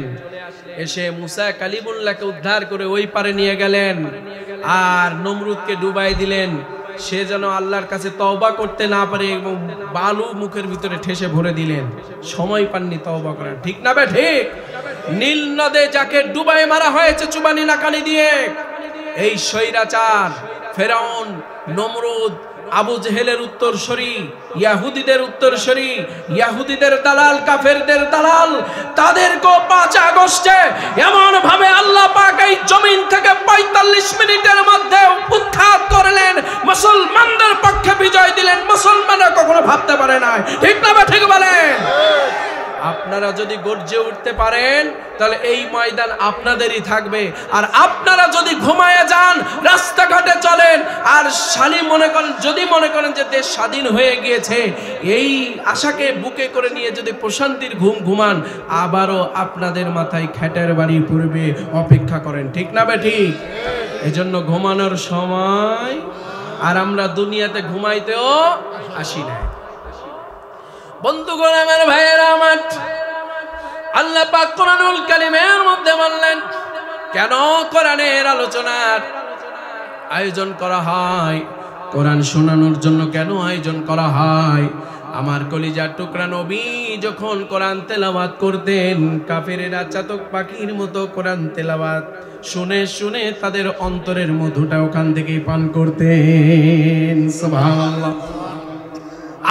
এসে মুসা কালিমুল্লাহকে উদ্ধার করে ওই পারে নিয়ে গেলেন, আর নমরুদকে ডুবাই দিলেন। সে যেন আল্লাহর কাছে তওবা করতে না পারে এবং বালু মুখের ভিতরে ঠেসে ভরে দিলেন। সময় পাননি তওবা করার। ঠিক না ঠিক? নীল নদে যাকে ডুবাই মারা হয়েছে চুবানি নাকানি দিয়ে, এই স্বৈরাচার ফেরাউন, নমরুদ, আবু জেহেলের উত্তরসূরি, ইহুদিদের উত্তরসূরি, ইহুদিদের দালাল, কাফেরদের দালাল, তাদেরকে 5 আগস্টে এমন ভাবে আল্লাহ পাক এই জমিন থেকে 45 মিনিটের মধ্যে উৎখাত করলেন, মুসলমানদের পক্ষে বিজয় দিলেন। মুসলমানরা কখনো ভাবতে পারে না। ঠিক না ঠিক বলেন? আপনারা যদি গর্জে উঠতে পারেন তাহলে এই ময়দান আপনাদেরই থাকবে। আর আপনারা যদি ঘুমায় যান, রাস্তাঘাটে চলেন, আর যদি মনে করেন যে দেশ স্বাধীন হয়ে গিয়েছে, এই আশাকে বুকে করে নিয়ে যদি প্রশান্তির ঘুম ঘুমান, আবারও আপনাদের মাথায় খ্যাটের বাড়ি পড়বে। অপেক্ষা করেন। ঠিক না ঠিক? এজন্য ঘুমানোর সময়, আর আমরা দুনিয়াতে ঘুমাইতেও আসি না। বন্ধুগণ আমার, ভাইয়েরা আমার, আল্লাহ পাক কোরআনুল কারীমের মধ্যে বললেন, কেন কোরআনের আলোচনার আয়োজন করা হয়, কোরআন শোনানোর জন্য কেন আয়োজন করা হয়। আমার কলিজার টুকরা নবী যখন কোরআন তেলাওয়াত করতেন, কাফেরেরা চাতক পাখির মতো কোরআন তেলাওয়াত শুনে শুনে তাদের অন্তরের মধুটা ওখান থেকেই পান করতেন। সুবহানাল্লাহ।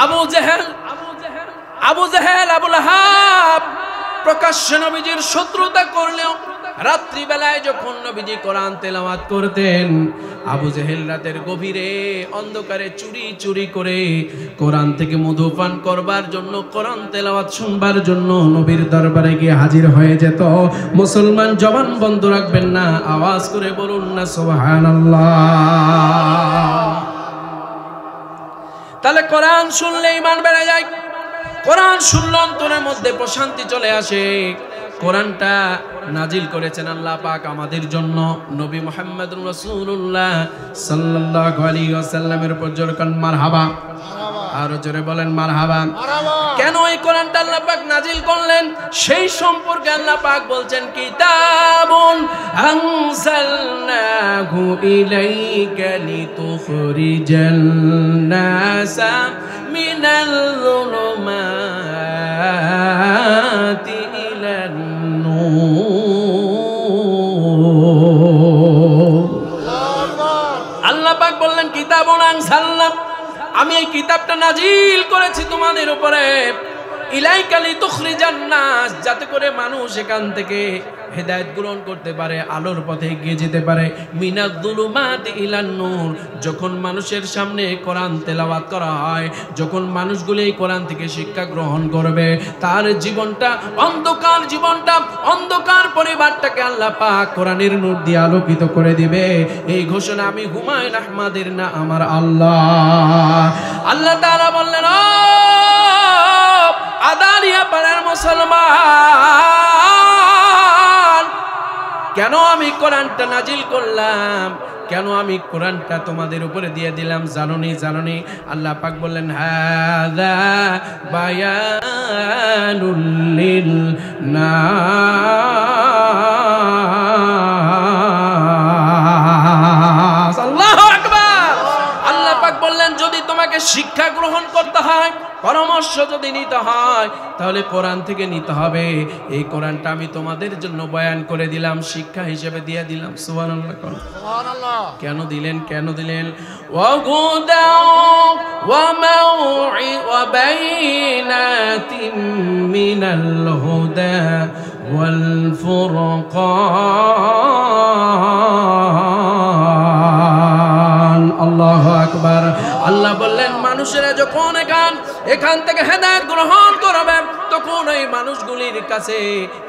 আবু জেহেল, আবু লাহাব প্রকাশ্যে নবীজির শত্রুতা করলেও রাত্রি বেলায় যখন নবীজি কোরআন তেলাওয়াত করতেন, আবু জেহেল রাতের গভীরে অন্ধকারে চুরি চুরি করে কোরআন থেকে মধু পান করবার জন্য, কোরআন তেলাওয়াত শুনবার জন্য নবীর দরবারে গিয়ে হাজির হয়ে যেত। মুসলমান জবান বন্ধ রাখবেন না, আওয়াজ করে বলুন না সুবহানাল্লাহ। তাহলে কোরআন শুনলে ঈমান বেড়ে যায়, কোরআন শুনলে অন্তরের মধ্যে প্রশান্তি চলে আসে। কোরআনটা নাজিল করেছেন আল্লাহ পাক আমাদের জন্য, নবী মুহাম্মদুর রাসূলুল্লাহ সাল্লাল্লাহু আলাইহি ওয়াসাল্লামের উপর জোরে কান মারহাবা। আরো জোরে বলেন মারহাবা। কেন এই কোরআনটা আল্লাহ পাক নাজিল করলেন সেই সম্পর্কে আল্লাহ পাক বলছেন, কিতাবুন আনজালনাহু ইলাইকা লিতুখরিজান নাসা মিনাল যুলুমাতি ইলান নূর। আল্লাহ পাক বললেন, কিতাবুন আনজালনা, আমি এই কিতাবটা নাজিল করেছি তোমাদের উপরে, ইলাইকা লিতুখরিজান নাস, যাতে করে মানুষ এখান থেকে হেদায়েত গ্রহণ করতে পারে, আলোর পথে এগিয়ে যেতে পারে। মিনাজ-জুলুমাতি ইলান নূর, যখন মানুষের সামনে কোরআন তেলাওয়াত করা হয়, যখন মানুষগুলো এই কোরআন থেকে শিক্ষা গ্রহণ করবে, তার জীবনটা অন্ধকার পরিবারটাকে আল্লাহ পাক কোরআনের নূর দিয়ে আলোকিত করে দিবে। এই ঘোষণা আমি হুমায়ুন আহমদের না, আমার আল্লাহ তাআলা বললেন, ও আদালিয়া পাড়ার মুসলমান, কেন আমি কোরআনটা নাজিল করলাম, কেন আমি কোরআনটা তোমাদের উপরে দিয়ে দিলাম জানোনি? আল্লাহ পাক বললেন, হাযা বায়ানুল লিন্নাস। আল্লাহু আকবার। আল্লাহ পাক বললেন, যদি তোমাকে শিক্ষা গ্রহণ করতে হয়, পরামর্শ যদি নিতে হয়, তাহলে কোরআন থেকে নিতে হবে। এই কোরআনটা আমি তোমাদের জন্য বয়ান করে দিলাম, শিক্ষা হিসেবে দিয়ে দিলাম। সুবহানাল্লাহ। কেন দিলেন? ওয়া বাইনাতিন মিনাল হুদা ওয়াল ফুরকান। আল্লাহু আকবার। আল্লাহ বললেন, মানুষেরা যখন এখান থেকে হেদায়েত গ্রহণ করবে, তখন এই মানুষগুলির কাছে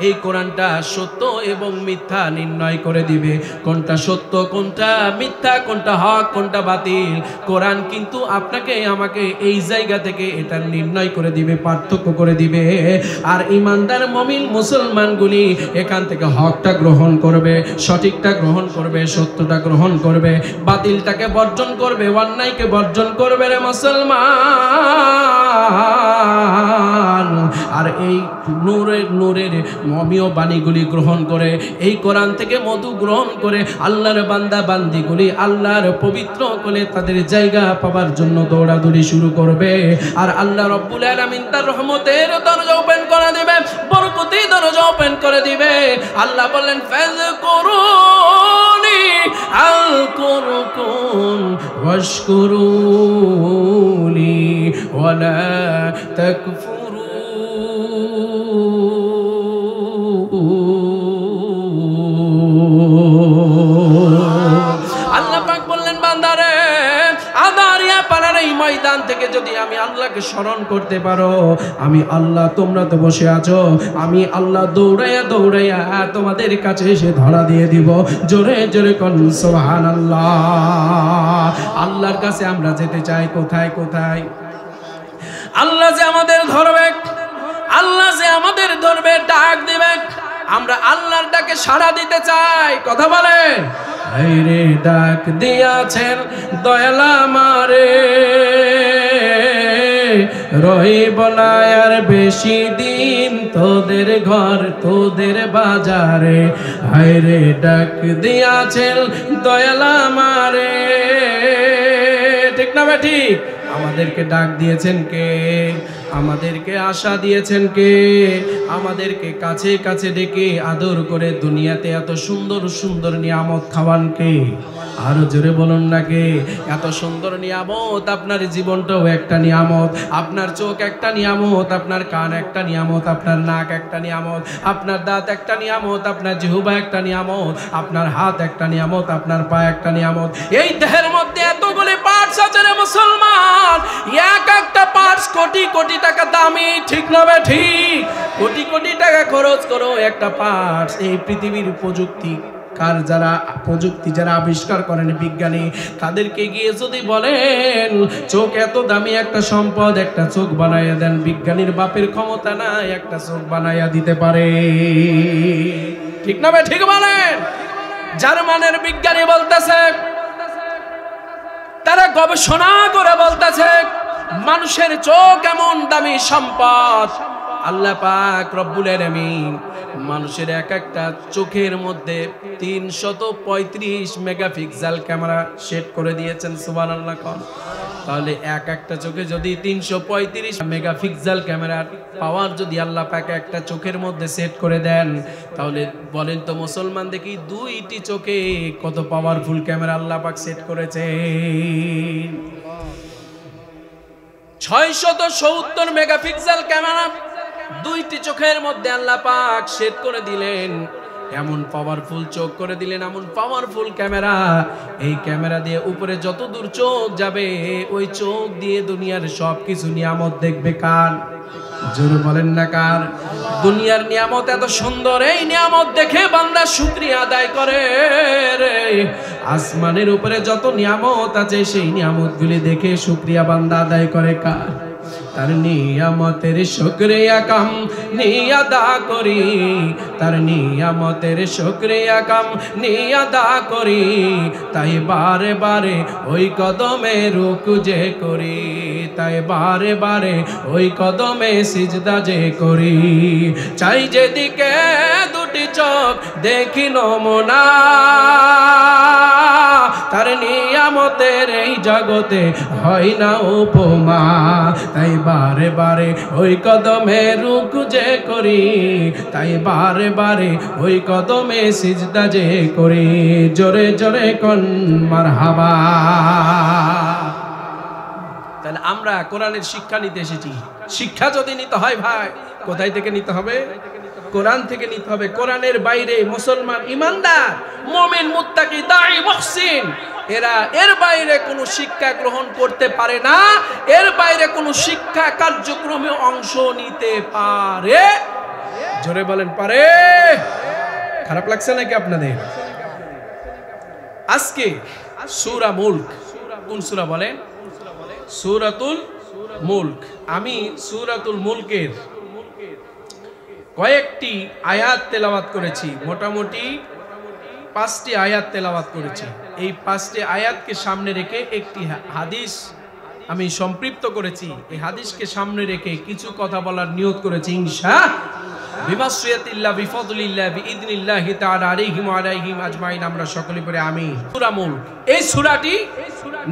এই কোরআনটা সত্য এবং মিথ্যা নির্ণয় করে দিবে। কোনটা সত্য, কোনটা মিথ্যা, কোনটা হক, কোনটা বাতিল। কোরআন কিন্তু আপনাকে আমাকে এই জায়গা থেকে এটা নির্ণয় করে দিবে, পার্থক্য করে দিবে। আর ঈমানদার মুমিন মুসলমানগুলি এখান থেকে হকটা গ্রহণ করবে, সঠিকটা গ্রহণ করবে, সত্যটা গ্রহণ করবে, বাতিলটাকে বর্জন করবে, অন্যায়কে বর্জন করবে রে মুসলমান। আর এই নূরের মমীয় বাণীগুলি গ্রহণ করে, এই কোরআন থেকে মধু গ্রহণ করে আল্লাহর বান্দা বান্দিগুলি আল্লাহর পবিত্র করে তাদের জায়গা পাওয়ার জন্য দৌড়াদৌড়ি শুরু করবে। আর আল্লাহ রাব্বুল আলামিন তার রহমতের দরজা ওপেন করে দিবে, বরকতের দরজা ওপেন করে দিবে। আল্লাহ বলেন, ফাযকুরুনি আযকুরকুম ওয়াশকুরুলি ওয়ালা তাকফুরুন। আল্লাহ পাক বললেন, বান্দারে, আদারিয়া পাড়ার এই ময়দান থেকে যদি আমি আল্লাহকে স্মরণ করতে পারো, আমি আল্লাহ, তোমরা তো বসে আছো, আমি আল্লাহ দৌড়াইয়া তোমাদের কাছে এসে ধরা দিয়ে দিব। জোরে জোরে কোন সুবহানাল্লাহ। আল্লাহর কাছে আমরা যেতে চাই কোথায়? আল্লাহ যে আমাদের ধরবে, ডাক দিবে, আমরা আল্লাহর ডাকে সাড়া দিতে চাই। কথা বলেন। হায়রে ডাক দিয়াছেন দয়াল আমারে, রহিব না আর বেশি দিন তোদের ঘর তোদের বাজারে। হায়রে ডাক দিয়াছেন দয়াল আমারে। ঠিক না ভাই? ঠিক। আমাদেরকে ডাক দিয়েছেন কে? আমাদেরকে আশা দিয়েছেন কে? আমাদেরকে কাছে কাছে ডেকে আদর করে দুনিয়াতে এত সুন্দর সুন্দর নিয়ামত খাওয়ান কে? আরো জোরে বলুন না কে? এত সুন্দর নিয়ামত। আপনার জীবনটাও একটা নিয়ামত, আপনার চোখ একটা নিয়ামত, আপনার কান একটা নিয়ামত, আপনার নাক একটা নিয়ামত, আপনার দাঁত একটা নিয়ামত, আপনার জিহ্বা একটা নিয়ামত, আপনার হাত একটা নিয়ামত, আপনার পা একটা নিয়ামত। এই দেহের মধ্যে এতগুলি পার্টস আছে রে মুসলমান, এক একটা পার্টস কোটি কোটি টাকা দামি। ঠিক না বে ঠিক? কোটি কোটি টাকা খরচ করো একটা পার্টস। এই পৃথিবীর প্রযুক্তি যারা আবিষ্কার করেন বিজ্ঞানী, তাদেরকে গিয়ে যদি বলেন চোখ এত দামি একটা সম্পদ, একটা চোখ বানাইয়া দেন, বিজ্ঞানীর বাপের ক্ষমতা নাই একটা চোখ বানাইয়া দিতে পারে। ঠিক না ভাই? ঠিক বলেন। জার্মানের বিজ্ঞানী বলতেছে, তারা গবেষণা করে বলতেছে মানুষের চোখ এমন দামি সম্পদ, আল্লাহ পাক রব্বুল আলামিন মানুষের এক একটা চোখের মধ্যে 335 মেগাপিক্সেল ক্যামেরা সেট করে দিয়েছেন। সুবহানাল্লাহ। তাহলে এক একটা চোখে যদি 335 মেগাপিক্সেল ক্যামেরার পাওয়ার যদি আল্লাহ পাক একটা চোখের মধ্যে সেট করে দেন, তাহলে বলেন তো মুসলমান দেখি দুইটি চোখে কত পাওয়ারফুল ক্যামেরা আল্লাহ পাক সেট করেছে। 670 মেগাপিক্সেল ক্যামেরা দুইটি চোখের মধ্যে আল্লাহ পাক সেট করে দিলেন, এমন পাওয়ারফুল চোখ করে দিলেন, এমন পাওয়ারফুল ক্যামেরা। এই ক্যামেরা দিয়ে উপরে যত দূর চোখ যাবে ওই চোখ দিয়ে দুনিয়ার সবকিছু নিয়ামত দেখবে। কার? জোরে বলেন না কার? দুনিয়ার নিয়ামত এত সুন্দর, এই নিয়ামত দেখে বান্দা শুকরিয়া আদায় করে রে। আসমানের উপরে যত নিয়ামত আছে সেই নিয়ামতগুলি দেখে শুকরিয়া বান্দা আদায় করে। কার? তার নিয়ামতের শুকরিয়া কাম নিয়াদা করি, তার নিয়ামতের শুকরিয়া কাম নিয়াদা করি, তাই বারে বারে ওই কদমে রুকু যে করি, তাই বারে বারে ওই কদমে সিজদা যে করি। চাই যেদিকে দুটি চোখ দেখি নমুনা, তার নিয়ামতের এই জগতে হয় না উপমা, তাই বারে বারে ওই কদমে রুকু যে করি, তাই বারে বারে ওই কদমে সিজদা যে করি। জোরে জোরে কোন মারহাবা। তাহলে আমরা কোরআনের শিক্ষা নিতে এসেছি। শিক্ষা যদি নিতে হয় ভাই, কোথায় থেকে নিতে হবে? কোরআন থেকে নিতে হবে। কোরআনের বাইরে মুসলমান ইমানদার মুমিন মুত্তাকি দাঈ মুহসিন এরা এর বাইরে কোনো শিক্ষা গ্রহণ করতে পারে না, এর বাইরে কোনো শিক্ষা কার্যক্রমে অংশ নিতে পারে? জোরে বলেন পারে? খারাপ লাগছে নাকি আপনাদের? আজকে সূরা মুলক, কোন সূরা বলেন? সূরাতুল মুলক। আমি সূরাতুল মুলকের কয়েকটি আয়াত তেলাওয়াত করেছি, মোটামুটি 5টি আয়াত তেলাওয়াত করেছি। এই 5টি আয়াতকে সামনে রেখে একটি হাদিস আমি সম্পৃক্ত করেছি। এই হাদিসকে সামনে রেখে কিছু কথা বলার নিয়ত করেছি ইনশাআল্লাহ। বিমাশিয়াতিল্লাহ বিফদলিল্লাহ বিইذনিল্লাহি তাআলা আলাইহিম ওয়া আলাইহিম আজমাইন। আমরা সকলে পড়ে আমিন। সূরা মুলক, এই সূরাটি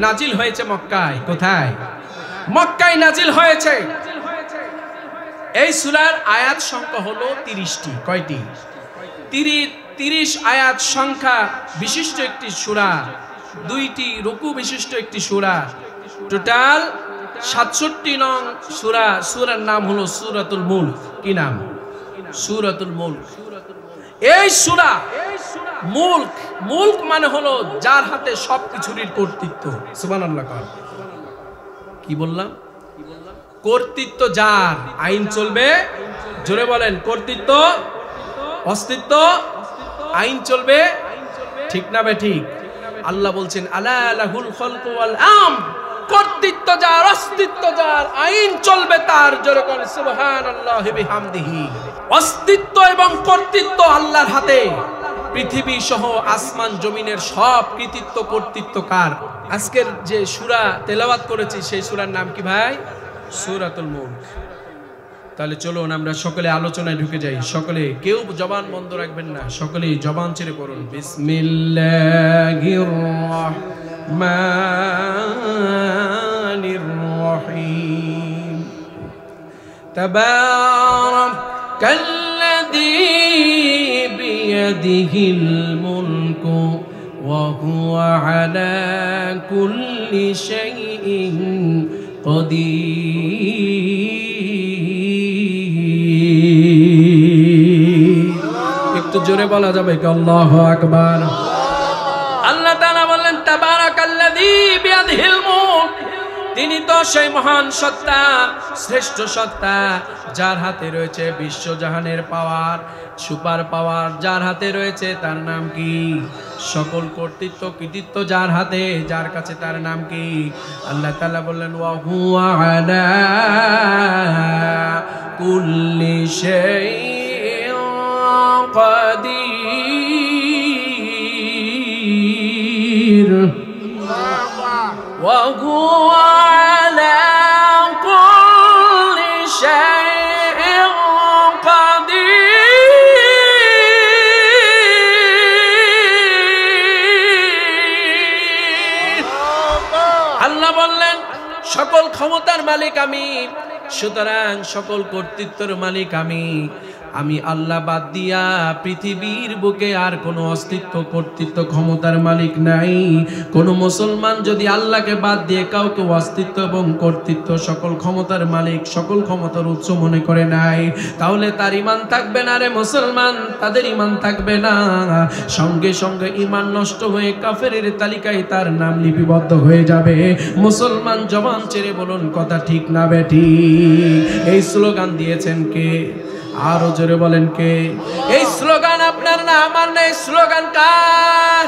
নাজিল হয়েছে মক্কায়। কোথায়? মক্কায় নাজিল হয়েছে। এই সূরার আয়াত সংখ্যা হলো 30টি। কয়টি? 30 আয়াত সংখ্যা বিশিষ্ট একটি সূরা, 2টি রুকু বিশিষ্ট একটি সূরা, টোটাল 67 নং সূরা। সূরার নাম হলো সূরাতুল মুলক। কি নাম? সূরাতুল মুলক। এই সূরা মুলক, মুলক মানে হলো যার হাতে সবকিছুরই কর্তৃত্ব। সুবহানাল্লাহ। কি বললাম? কর্তৃত্ব যার, আইন চলবে। জোরে বলেন কর্তৃত্ব, অস্তিত্ব, আইন চলবে। ঠিক না বে ঠিক? আল্লাহ বলছেন আলা লাহুল খালকু ওয়াল আমর, কর্তৃত্ব যার, অস্তিত্ব যার, আইন চলবে তার। জোরে বলেন সুবহানাল্লাহি বিহামদিহি। অস্তিত্ব এবং কর্তৃত্ব আল্লাহর হাতে। পৃথিবী সহ আসমান জমিনের সব কৃতিত্ব কর্তৃত্ব কার? আজকের যে সূরা তেলাওয়াত করেছি সেই সূরার নাম কি ভাই? সূরাতুল মুলক। তাহলে চলুন আমরা সকলে আলোচনায় ঢুকে যাই। সকলে কেউ জবান বন্ধ রাখবেন না, সকলেই জবান ছেড়ে পড়ুন। বিসমিল্লাহির রাহমানির রহিম। তাবারাকাল্লাযী বিয়াদিহিল মুলকু ওয়া হুয়া আলা কুল্লি শাইইন কদির। একটু জোরে বলা যাবে কি আল্লাহু আকবার? আল্লাহ তাআলা বললেন তাবারাকাল্লাযী বিয়াদিহিল মুলক, তিনি তো সেই মহান সত্তা, শ্রেষ্ঠ সত্তা যার হাতে রয়েছে বিশ্বজাহানের পাওয়ার, সুপার পাওয়ার যার হাতে রয়েছে তার নাম কি? সকল কর্তৃত্ব কৃতিত্ব যার হাতে, যার কাছে তার নাম কি? আল্লাহ তাআলা বললেন ওয়া হুয়া আলা কুল্লি শাইইন কাদির। ওয়া হুয়া আলা কুল্লি শাইইন কাদির। আল্লাহ বললেন সকল ক্ষমতার মালিক আমি, সুতরাং সকল কর্তৃত্বের মালিক আমি। আমি আল্লাহ বাদ দিয়া পৃথিবীর বুকে আর কোনো অস্তিত্ব কর্তৃত্ব ক্ষমতার মালিক নাই। কোন মুসলমান যদি আল্লাহকে বাদ দিয়ে কাউকে অস্তিত্ব এবং কর্তৃত্ব সকল ক্ষমতার মালিক সকল ক্ষমতার উৎস মনে করে নাই, তাহলে তার ঈমান থাকবে না রে মুসলমান, তাদের ঈমান থাকবে না। সঙ্গে সঙ্গে ঈমান নষ্ট হয়ে কাফেরের তালিকায় তার নাম লিপিবদ্ধ হয়ে যাবে। মুসলমান জবান ছেড়ে বলুন কথা ঠিক না বেঠি? এই স্লোগান দিয়েছেন কে? আরো জোরে বলেন কে? এই স্লোগান আপনার না আমার না, এই স্লোগান কার?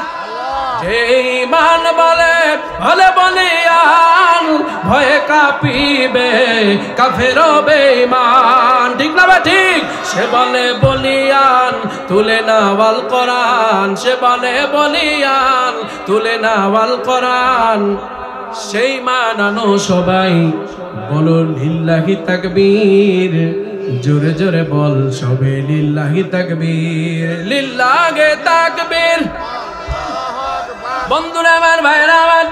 যে ঈমান বলে বলে বলিয়ান ভয়ে কাঁপিবে কাফের বেঈমান, ঠিক না বা ঠিক? সে বলে বলিয়ান তুলে নাওয়াল কোরআন, সে বলে বলিয়ান তুলে নাওয়াল কোরআন। সেই মানানো সবাই বলুন লিল্লাহি তাকবীর, জোরে জোরে বল সবে লিল্লাহি তাকবীর, লিল্লাহি তাকবীর। বন্ধুরা আমার, ভাইরা আমার,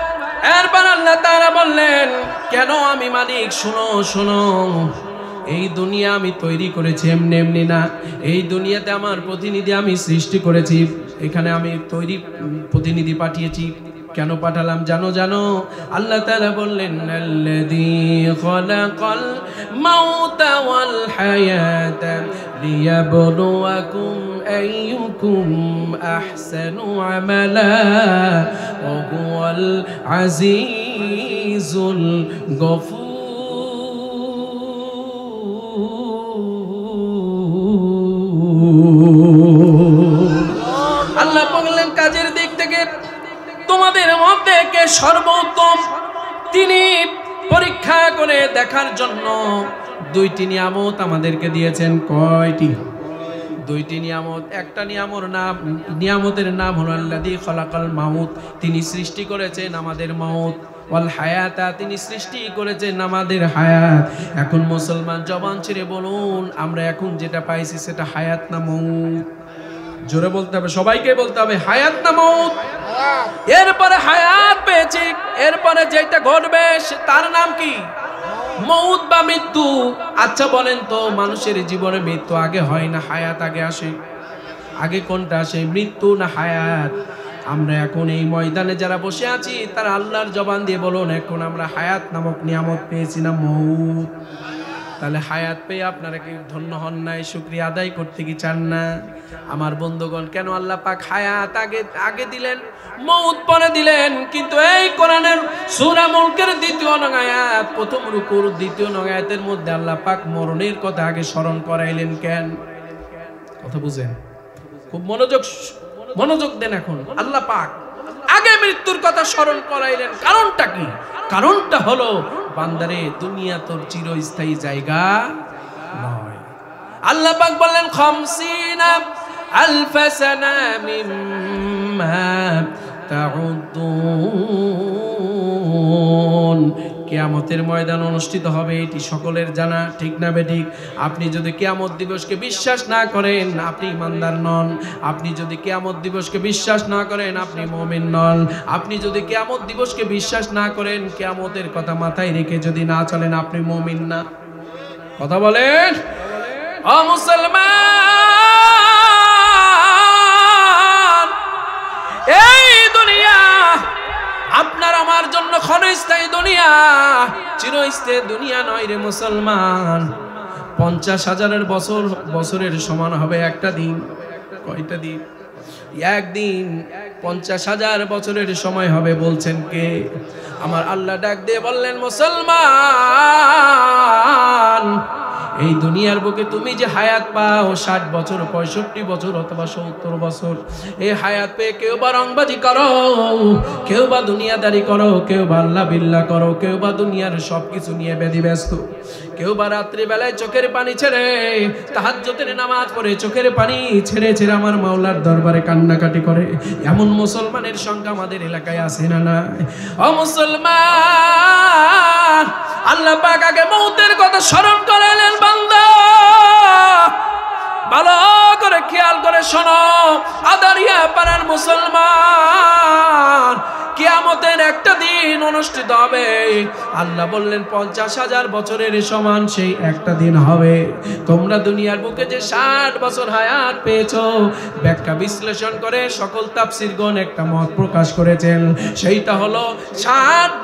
এরপর আল্লাহ তাআলা বললেন কেন আমি মালিক? শুনো শোনো, এই দুনিয়া আমি তৈরি করেছি এমনি এমনি না। এই দুনিয়াতে আমার প্রতিনিধি আমি সৃষ্টি করেছি, এখানে আমি তৈরি প্রতিনিধি পাঠিয়েছি। কেন পাঠালাম জানো? জানো আল্লাহ তাআলা বললেন আল্লাযী খালাকাল মাউতা ওয়াল হায়াতা লিয়াবলুয়াকুম আইয়ুকুম আহসানু আমালা ওয়া হুয়াল আজিজুল গফুর। আল্লাহ বললেন কাজের দিক থেকে তোমাদের মধ্যে কে সর্বোত্তম, তিনি পরীক্ষা করে দেখার জন্য দুইটি নিয়ামত আমাদেরকে দিয়েছেন। কয়টি? দুইটি নিয়ামত। একটা নিয়ামতের নাম হলো আল্লাযী খালাকাল মাউত, তিনি সৃষ্টি করেছেন আমাদের মউত, ওয়াল হায়াতা, তিনি সৃষ্টি করেছেন আমাদের হায়াত। এখন মুসলমান জবান ছেড়ে বলুন আমরা এখন যেটা পাইছি সেটা হায়াত না মউত? জোরে বলতে হবে, সবাইকে বলতে হবে হায়াত না মউত? এরপরে হায়াত পেয়েছি, এরপরে যেটা ঘটবে তার নাম কি? মউত বা মৃত্যু। আচ্ছা বলেন তো মানুষের জীবনে মৃত্যু আগে হয় না হায়াত আগে আসে? আগে কোনটা আসে, মৃত্যু না হায়াত? আমরা এখন এই ময়দানে যারা বসে আছি তারা আল্লাহর জবান দিয়ে বলুন এখন আমরা হায়াত নামক নিয়ামত পেয়েছি না মউত? তাহলে হায়াত পেয়ে আপনারা কি ধন্য হন নাই? শুকরিয়া আদায় করতে কি চান না? আমার বন্ধুগণ, কেন আল্লাহ পাক হায়াত আগে দিলেন, মউত পরে দিলেন? কিন্তু এই কোরআনের সূরা মুলকের ২য় নং আয়াত, প্রথম রুকুর ২য় নং আয়াতের মধ্যে আল্লাহ পাক মরণের কথা আগে স্মরণ করাইলেন কেন? কথা বুঝেন? খুব মনোযোগ দেন। এখন আল্লাহ পাক আগে মৃত্যুর কথা স্মরণ করাইলেন, কারণটা কি? কারণটা হলো বান্দারে দুনিয়া তোর চিরস্থায়ী জায়গা নয়। আল্লাহ পাক বললেন খামসিনা আলফা সানা মিম্মা তাউদ্দুন। কিয়ামতের ময়দান অনুষ্ঠিত হবে, এটি সকলের জানা, ঠিক না বেঠিক? আপনি যদি কিয়ামত দিবসকে বিশ্বাস না করেন আপনি ইমানদার নন। আপনি যদি কিয়ামত দিবসকে বিশ্বাস না করেন আপনি মুমিন নন। আপনি যদি কিয়ামত দিবসকে বিশ্বাস না করেন, কিয়ামতের কথা মাথায় রেখে যদি না চলেন আপনি মুমিন না। কথা বলেন ও মুসলমান, এই দুনিয়া আপনার আমার জন্য ক্ষণস্থায়ী দুনিয়া, চিরস্থায়ী দুনিয়া নয় রে মুসলমান। ৫০,০০০ বছরের সমান হবে একটা দিন। কয়টা দিন? একদিন ৫০,০০০ বছরের সময় হবে বলছেন কে? আমার আল্লাহ ডাক দিয়ে বললেন মুসলমান, এই দুনিয়ার বুকে তুমি যে হায়াত পাও ৬০ বছর, ৬৫ বছর অথবা ৭০ বছর, এই হায়াত পেয়ে কেউ বা রংবাজি করো, কেউ বা দুনিয়াদারি করো, কেউ বা আল্লাহ বিল্লাহ করো, কেউ বা দুনিয়ার সবকিছু নিয়ে ব্যস্ত, কেউ বা রাত্রিবেলায় চোখের পানি ছেড়ে তাহাজ্জুদের নামাজ পড়ে চোখের পানি ছেড়ে ছেড়ে আমার মাওলার দরবারে কান্নাকাটি করে। এমন মুসলমানের সংখ্যা আমাদের এলাকায় আছে না নাই? ও মুসলমান, আল্লাহ পাক আগে মউতের কথা স্মরণ করালেন। বান্দা ভালো করে খেয়াল করে শোনো, আদারিয়া পাড়ার মুসলমান, কিয়ামত কিয়ামতের একটা দিন অনুষ্ঠিত হবে। আল্লাহ বললেন 50,000 বছরের সমান সেই একটা দিন হবে। তোমরা দুনিয়ার বুকে যে 60 বছর হায়াত পেয়েছো, ব্যাখ্যা বিশ্লেষণ করে সকল তাফসীরগণ একটা মত প্রকাশ করেছেন, সেইটা হলো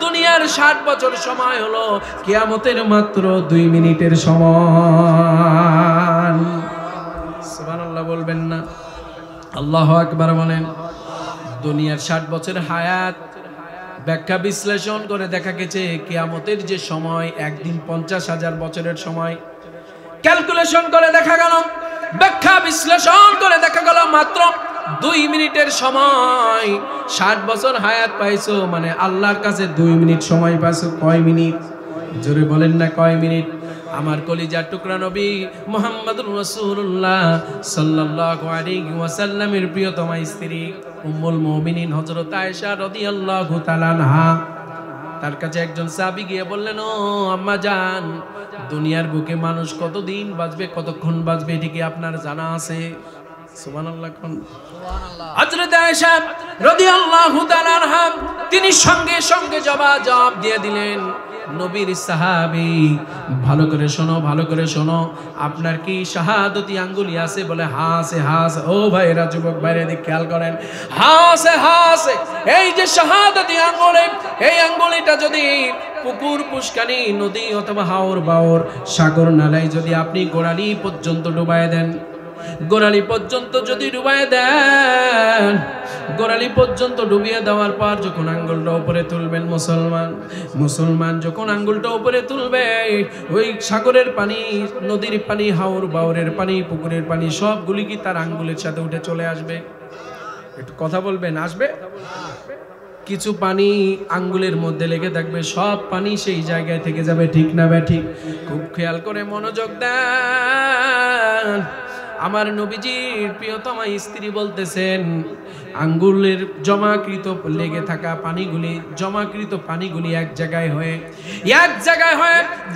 দুনিয়ার 60 বছর সময় হলো কিয়ামতের মাত্র 2 মিনিটের সমান। সুবহানাল্লাহ বলবেন না? আল্লাহু আকবার বলেন। দুনিয়ার 60 বছরের হায়াত ব্যাখ্যা বিশ্লেষণ করে দেখা গেছে কিয়ামতের যে সময় একদিন 50,000 বছরের সময়। ক্যালকুলেশন করে দেখা গেল, ব্যাখ্যা বিশ্লেষণ করে দেখা গেল মাত্র 2 মিনিটের সময়। 60 বছর হায়াত পাইছো মানে আল্লাহর কাছে 2 মিনিট সময় পাইছো। কয় মিনিট? জোরে বলেন না কয় মিনিট? আমার কলিজার টুকরা নবী মুহাম্মদুর রাসূলুল্লাহ সাল্লাল্লাহু আলাইহি ওয়াসাল্লামের প্রিয়তমা স্ত্রী উম্মুল মুমিনিন হযরত আয়েশা রাদিয়াল্লাহু তাআলা আনহা, তার কাছে একজন সাহাবী গিয়ে বললেন, ও আম্মা জান, দুনিয়ার বুকে মানুষ কতদিন বাঁচবে, কতক্ষণ বাঁচবে, এটা কি আপনার জানা আছে? সুবহানাল্লাহ। হযরত আয়েশা রাদিয়াল্লাহু তাআলা আনহা তিনি সঙ্গে সঙ্গে জবাব দিয়ে দিলেন, নবীর সাহাবী, ভালো করে শোনো, ভালো করে শোনো, আপনার কি শাহাদতি আঙ্গুলি আছে? বলে হাসে হাসে। ও ভাইরা, যুবক ভাইরা দিকে খেয়াল করেন, হাসে হাসে। এই যে শাহাদতি আঙ্গুলি, এই আঙ্গুলিটা যদি পুকুর, পুষ্কানি, নদী অথবা হাওর বাওর, সাগর নালায় যদি আপনি গোড়ালি পর্যন্ত ডুবায় দেন, গোড়ালি পর্যন্ত যদি ডুবায় দেন, গোড়ালি পর্যন্ত ডুবিয়ে দেওয়ার পর যখন আঙ্গুলটা উপরে তুলবেন, মুসলমান যখন আঙ্গুলটা উপরে তুলবে, ওই সাগরের পানি, নদীর পানি, হাওর বাওরের পানি, পুকুরের পানি সবগুলি কি তার আঙ্গুলের সাথে উঠে চলে আসবে? একটু কথা বলবেন, আসবে? কিছু পানি আঙ্গুলের মধ্যে লেগে থাকবে, সব পানি সেই জায়গায় থেকে যাবে, ঠিক না ব্যাঠিক? খুব খেয়াল করে মনোযোগ দেন। আমার নবীজির প্রিয়তমা স্ত্রী বলতেছেন, আঙ্গুলের জমাকৃত লেগে থাকা পানিগুলি, জমাকৃত পানিগুলি এক জায়গায় হয়ে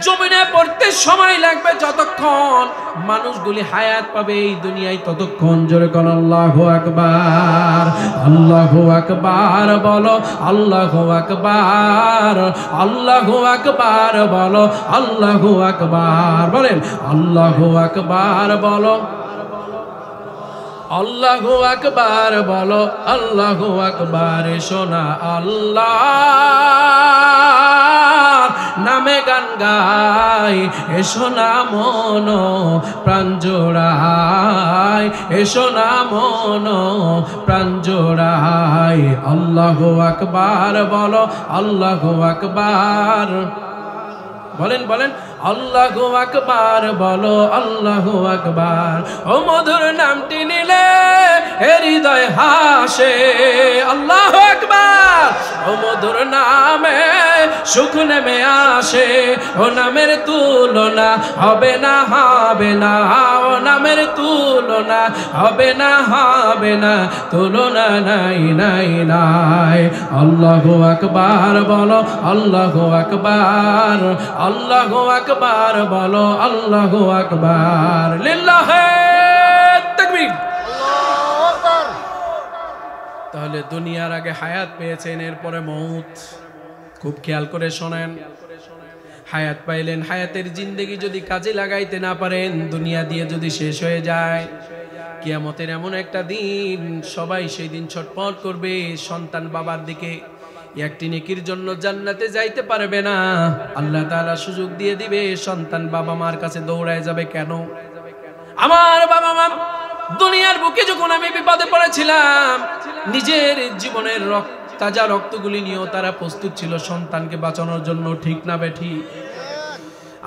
জমিনে পড়তে সময় লাগবে যতক্ষণ মানুষগুলি হায়াত পাবে এই দুনিয়ায়, ততক্ষণ। জোরে কোন আল্লাহু আকবার, আল্লাহু আকবার বলো, আল্লাহু আকবার, আল্লাহু আকবার বলো, আল্লাহু আকবার বলেন, আল্লাহু আকবার বলো, আল্লাহু আকবার বলো, আল্লাহু আকবার। শোনা আল্লাহ নামে গান গাই, এসো না মন প্রাণ জোড়াই, এসো না মন প্রাণ জোড়াই। আল্লাহু আকবার বলো, আল্লাহু আকবার বলেন, বলেন আল্লাহু আকবার বলো, আল্লাহু আকবার। ও মধুর নামটি নিলে হৃদয় হাসে, আল্লাহু আকবার। ও মধুর নামে সুখ নেমে আসে, ও নামের তুলনা হবে না, হবে না, ও নামের তুলনা হবে না, হবে না, তুলনা নাই, নাই, নাই। আল্লাহু আকবার বলো, আল্লাহু আকবার, আল্লাহু আকবার বলো, আল্লাহু আকবার। লিল্লাহে তাকবীর। তাহলে দুনিয়ার আগে হায়াত পেয়েছেন, এরপরে মউত। খুব খেয়াল করে শোনেন, হায়াত পাইলেন, হায়াতের জিন্দেগি যদি কাজে লাগাইতে না পারেন, দুনিয়া দিয়ে যদি শেষ হয়ে যায়, কিয়ামতের এমন একটা দিন সবাই সেই দিন ছটফট করবে সন্তান বাবার দিকে। একটি নেকির জন্য জান্নাতে যাইতে পারবে না, আল্লাহ তাআলা সুযোগ দিয়ে দিবে, সন্তান বাবা মার কাছে দৌড়ায় যাবে। কেন? আমার বাবা মা দুনিয়ার বুকে যখন আমি বিপদে পড়েছিলাম, নিজের জীবনের তাজা রক্তগুলি নিয়েও তারা প্রস্তুত ছিল সন্তানকে বাঁচানোর জন্য, ঠিক না বেঠি?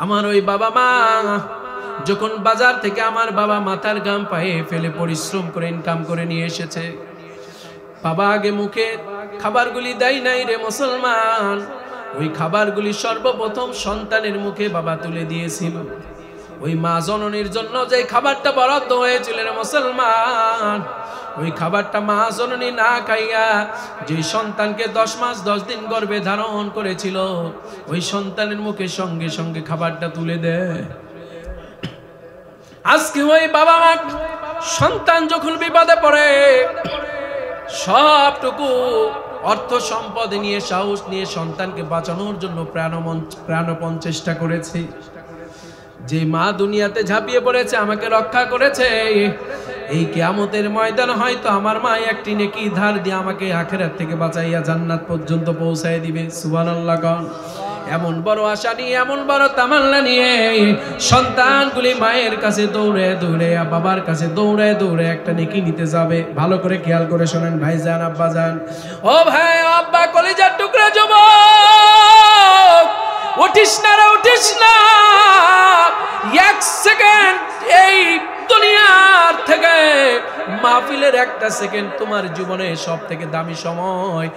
আমার ওই বাবা মা যখন বাজার থেকে আমার বাবা মাথার ঘাম পায়ে ফেলে পরিশ্রম করে ইনকাম করে নিয়ে এসেছে, বাবা আগে মুখে খাবারগুলি দেয় নাই রে মুসলমান, ওই খাবারগুলি সর্বপ্রথম সন্তানের মুখে বাবা তুলে দিয়েছিল। ওই মা জননীর জন্য যে খাবারটা বরাদ্দ হয়েছিল রে মুসলমান, ওই খাবারটা মা জননী না খাইয়া যে সন্তানকে 10 মাস 10 দিন গর্ভে ধারণ করেছিল, ওই সন্তানের মুখে সঙ্গে সঙ্গে খাবারটা তুলে দেয়। আজকে ওই বাবা মা সন্তান যখন বিপদে পড়ে, সবটুকু অর্থ সম্পদ নিয়ে, সাহস নিয়ে সন্তানকে বাঁচানোর জন্য প্রাণপণ চেষ্টা করেছি। যে মা দুনিয়াতে ঝাঁপিয়ে পড়েছে, আমাকে রক্ষা করেছে, এই কিয়ামতের ময়দান হয়তো আমার মা একটি নেকি ধার দিয়ে আমাকে আখিরাত থেকে বাঁচাইয়া জান্নাত পর্যন্ত পৌঁছায় দিবে। সুবহানাল্লাহ। এমন বড় আশা নিয়ে, এমন বড় তামান্না নিয়ে সন্তানগুলি মায়ের কাছে দৌড়ে দৌড়ে, বাবার কাছে দৌড়ে দৌড়ে একটা নেকি নিতে যাবে। ভালো করে খেয়াল করে শোনেন ভাইজান, আব্বাজান, ও ভাই, আব্বা, কলিজার টুকরা যুবক, উঠিস না রে, উঠিস না। এক সেকেন্ড এই দুনিয়ার থেকে, মাহফিলের একটা সেকেন্ড তোমার জীবনে সব থেকে দামি সময়।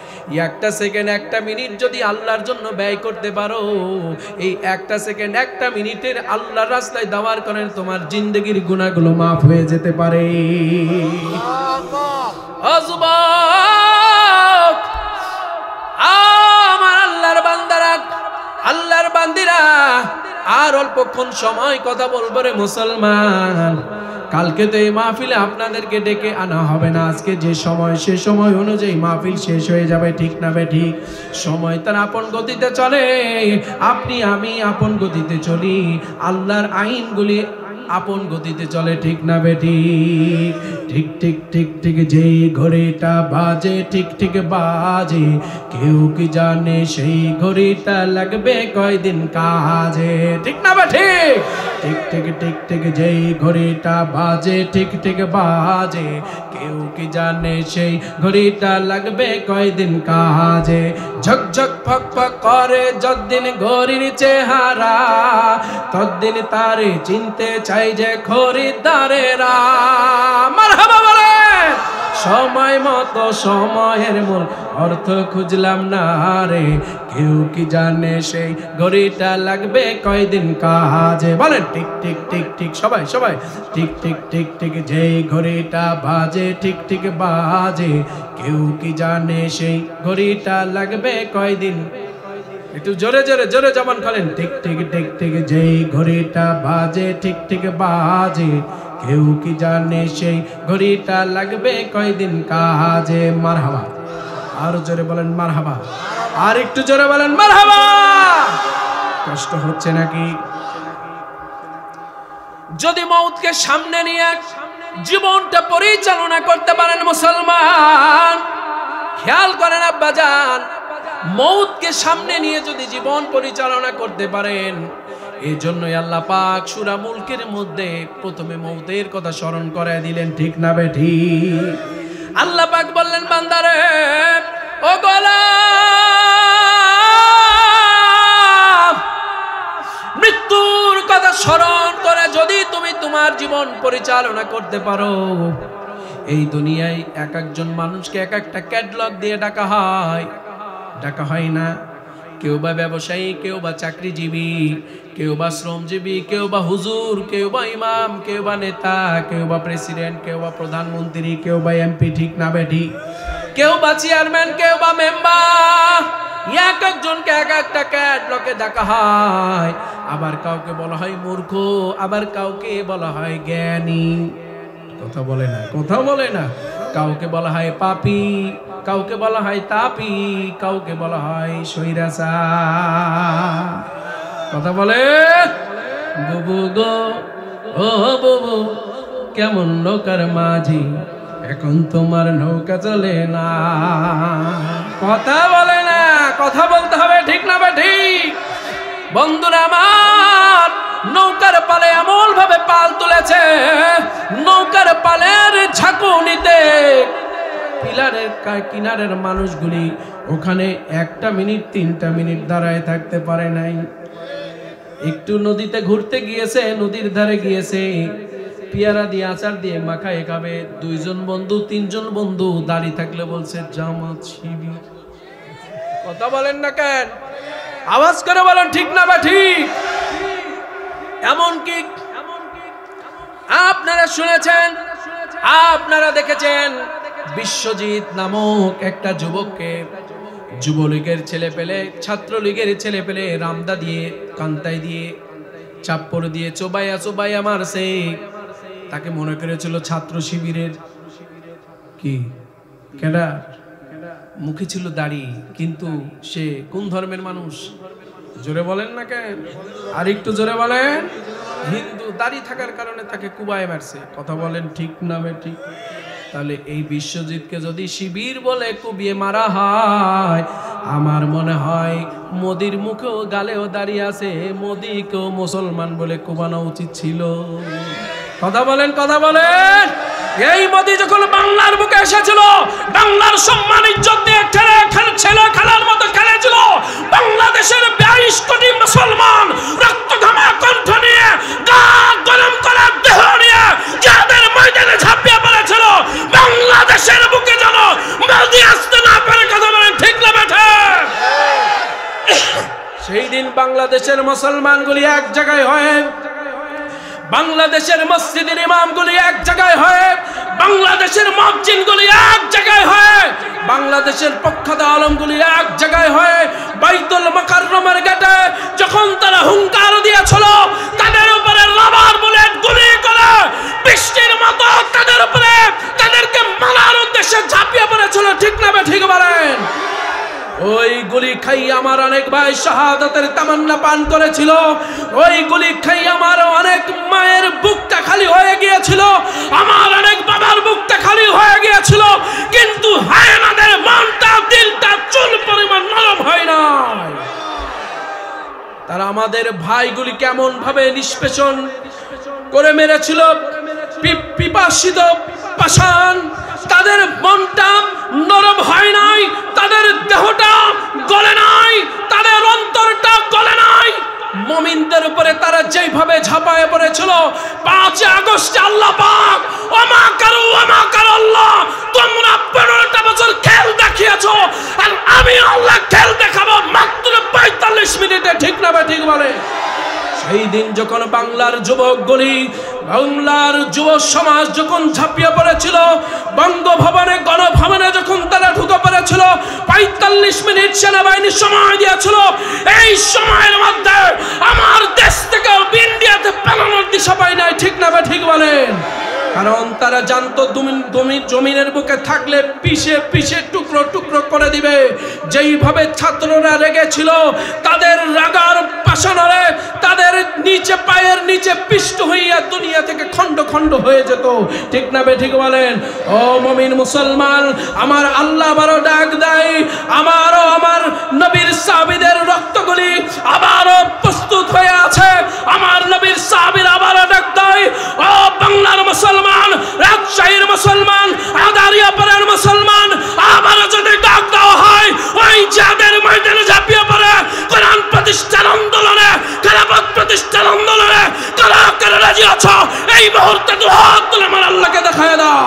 একটা সেকেন্ড, একটা মিনিট যদি আল্লাহর জন্য ব্যয় করতে পারো, এই একটা সেকেন্ড, একটা মিনিটের আল্লাহর রাস্তায় দেওয়ার কারণে তোমার জিন্দগির গুনাহগুলো মাফ হয়ে যেতে পারে। আমার আল্লাহর বান্দারা, আল্লাহর বান্দিরা, আর অল্পক্ষণ সময় কথা বলবো রে মুসলমান। কালকে তো এই মাহফিলে আপনাদেরকে ডেকে আনা হবে না। আজকে যে সময়, সে সময় অনুযায়ী মাহফিল শেষ হয়ে যাবে, ঠিক না বেঠিক? সময় তার আপন গতিতে চলে, আপনি আমি আপন গতিতে চলি, আল্লাহর আইনগুলি আপন গতিতে চলে, ঠিক না বেঠিক? ঠিক ঠিক ঠিক ঠিক যেই ঘড়িটা বাজে, ঠিক ঠিক বাজে, কেউ কি জানে সেই ঘড়িটা লাগবে কয়দিন কাজে, ঠিক না বেঠিক? ঠিক ঠিক ঠিক ঠিক যেই ঘড়িটা বাজে, ঠিক ঠিক বাজে, কেউ কি জানে সেই ঘড়িটা লাগবে কয়দিন কাজে। ঝকঝক ফক ফক করে যতদিন ঘড়ির চেহারা, ততদিন তারে চিনতে চাই যে খরিদ্দারেরা। মারহাবা বলে, সময় মতো সময়ের মূল অর্থ খুঁজলাম না রে, কেউ কি জানে সেই ঘড়িটা লাগবে কয়দিন কাজে। বলেন ঠিক ঠিক ঠিক ঠিক, সবাই সবাই, ঠিক ঠিক ঠিক ঠিক যেই ঘড়িটা বাজে, ঠিক ঠিক বাজে, কেউ কি জানে সেই ঘড়িটা লাগবে কয়দিন। একটু জোরে জোরে জোরে জবান খোলেন। ঠিক ঠিক ঠিক ঠিক যেই ঘড়িটা বাজে, ঠিক ঠিক বাজে, কেউ কি জানে সেই ঘড়িটা লাগবে কয়দিন কাজে। মারহাবা। আর জোরে বলেন মারহাবা, আর একটু জোরে বলেন মারহাবা। কষ্ট হচ্ছে নাকি? যদি মউতকে সামনে নিয়ে জীবনটা পরিচালনা করতে পারেন মুসলমান, খেয়াল করেন আব্বাজান, মউতকে সামনে নিয়ে যদি জীবন পরিচালনা করতে পারেন, এই জন্যই আল্লাহ পাক সূরা মুলকের মধ্যে প্রথমে মউতের কথা স্মরণ করায় দিলেন, ঠিক না বেঠিক? আল্লাহ পাক বললেন, বান্দারে ও গোলাম, মৃত্যুর কথা স্মরণ করে যদি তুমি তোমার জীবন পরিচালনা করতে পারো, এই দুনিয়ায় এক একজন মানুষকে এক একটা ক্যাটলগ দিয়ে ডাকা হয়, ডাকা হয় না? কেউ বা ব্যবসায়ী, কেউ বা চাকরিজীবী, কেউ বা শ্রমজীবী, কেউ বা হুজুর, কেউ বা ইমাম, কেউ বা নেতা, কেউ বা প্রেসিডেন্ট, কেউ বা প্রধানমন্ত্রী, কেউ বা এমপি, ঠিক না বেঠিক? কেউ বা চেয়ারম্যান, কেউ বা মেম্বার, এক একজনকে এক একটা ক্যাটলগে ডাকা হয়। আবার কাউকে বলা হয় মূর্খ, আবার কাউকে বলা হয় জ্ঞানী। কথা বলে না, কথা বলে না। কাউকে বলা হয় পাপী, কাউকে বলা হয় তাপি, কাউকে বলা হয় স্বৈরাচার। কথা বলে। বুবু গো ও বুবু, কেমন নৌকার মাঝি, এখন তোমার নৌকা চলে না। কথা বলে না, কথা বলতে হবে, ঠিক না ঠিক? বন্ধুরা আমার, নৌকার পালে এমন ভাবে পাল তুলেছে, নৌকার পালের ঝাঁকুনিতে পিলারের কিনারের মানুষগুলি ওখানে 1টা মিনিট 3টা মিনিট দাঁড়ায় থাকতে পারে নাই। একটু নদীতে ঘুরতে গিয়েছে, নদীর ধারে গিয়েছে, পেয়ারা দিয়ে আচার দিয়ে মাখায় খাবে। 2 জন বন্ধু 3 জন বন্ধু দাঁড়িয়ে থাকলে বলছে জামাত শিবির। কথা বলেন না কেন? আওয়াজ করে বলেন, ঠিক না বা ঠিক? এমনকি আপনারা শুনেছেন, আপনারা দেখেছেন, বিশ্বজিৎ নামক একটা যুবককে যুবলীগের ছেলে পেলে, ছাত্রলীগের ছেলে পেলে রামদা দিয়ে, কান্তাই দিয়ে, চাপ্পর দিয়ে চোবাইয়া চোবাইয়া মারছে। তাকে মনে করেছিল ছাত্র শিবিরের কি ক্যাডার। মুখে ছিল দাড়ি, কিন্তু সে কোন ধর্মের মানুষ? জোরে বলেন না কেন? আর একটু জোরে বলেন। হিন্দু। দাড়ি থাকার কারণে তাকে কুবায় মারছে। কথা বলেন ঠিক না ঠিক? তাহলে এই বিশ্বজিৎকে যদি শিবির বলে কুবিয়ে মারা হয়, আমার মনে হয় মোদির মুখেও গালেও দাঁড়িয়ে আছে, মোদিকেও মুসলমান বলে কুবানো উচিত ছিল। কথা বলেন, কথা বলেন। এই মোদি যখন বাংলার বুকে এসেছিল, বাংলার সম্মান ইজ্জত দিয়ে ছেলে খেলার মতো খেলেছিল। বাংলাদেশের 22 কোটি মুসলমান রক্ত ঘামা কণ্ঠ নিয়ে, গা গরম করা দেহ নিয়ে যাদের ময়দানে ঝাঁপিয়ে পড়েছিল, বাংলাদেশের বুকে যেন মোদি আসতে না পারে। কথা বলেন ঠিক না বেঠে? সেই দিন বাংলাদেশের মুসলমানগুলি এক জায়গায় হয়ে, বাংলাদেশের মসজিদের ইমামগুলি এক জায়গায় হয়ে, বাংলাদেশের মুয়াজ্জিনগুলি এক জায়গায় হয়ে, বাংলাদেশের পক্ষাদা আলমগুলি এক জায়গায় হয়ে বাইতুল মুকাররমের গেটে যখন তারা হুঙ্কার দিয়েছিল, তাদের উপরে রাবার বুলেট গুলি করে বৃষ্টির মতো তাদের উপরে তাদেরকে মারার উদ্দেশ্যে ঝাঁপিয়ে পড়েছিল। ঠিক না ঠিক বলেন? ওই গুলি খাই আমার অনেক ভাই শাহাদাতের তামান্না পান করেছিল। ওই গুলি খাই আমার অনেক মায়ের বুকটা খালি হয়ে গিয়েছিল, আমার অনেক বাবার বুকটা খালি হয়ে গিয়েছিল, কিন্তু হায়নাদের মনটা দিলটা চুল পরিমাণ নরম হয় না। তারা আমাদের ভাইগুলি কেমন ভাবে নিষ্পেষণ করে মেরেছিল, পিপাসিত পাষাণ। তাদের মনটা নরম হয় নাই, তাদের দেহটা গলে নাই, তাদের অন্তরটা গলে নাই। মুমিনদের উপরে তারা যেভাবে ঝাঁপায় পড়েছিল, 5 আগস্টে আল্লাহ পাক ওমা কারু আল্লাহ, তোমরা 15টা বছর খেল দেখিয়েছো, আর আমি আল্লাহ খেল দেখাবো মাত্র 45 মিনিটে। ঠিক না ঠিক বলে? সেই দিন যখন বাংলার যুবকগুলি, বাংলার যুব সমাজ যখন ঝাঁপিয়ে পড়েছিল, বঙ্গভবনে গণভবনে যখন তারা ঢুকে পড়েছিল, 45 মিনিট সেনাবাহিনী সময় দিয়েছিল। এই সময়ের মধ্যে আমার দেশ থেকে ইন্ডিয়াতে পালানোর দিশা পায় নাই। ঠিক না ঠিক বলেন? কারণ তারা জানতো জমিনের বুকে থাকলে পিষে পিষে টুকরো টুকরো করে দিবে। যেইভাবে ছাত্ররা রেগেছিল, তাদের রাগার পাশানরে তাদের নিচে পায়ের নিচে পিষ্ট হইয়া দুনিয়া থেকে খণ্ড খণ্ড হয়ে যেত। ঠিক না ঠিক বলেন? ও মুমিন মুসলমান, আমার আল্লাহ আবারও ডাক দেয়, আমারও আমার নবীর সাহাবীদের রক্তগুলি আবারও প্রস্তুত হয়ে আছে। আমার নবীর সাহাবীরা আবারও ডাক দেয়, ও বাংলার মুসলমান, রাজশাহীর মুসলমান, আদারিয়াপাড়ার মুসলমান, আবারও যদি ডাক দেওয়া হয়, ওই যাদের ময়দানে ঝাঁপিয়ে পড়ে কোরআন প্রতিষ্ঠার আন্দোলনে, খেলাফত প্রতিষ্ঠার আন্দোলনে কারা কারা রাজি আছো, এই মুহূর্তে দু হাত তুলে আমার আল্লাহকে দেখায় দাও।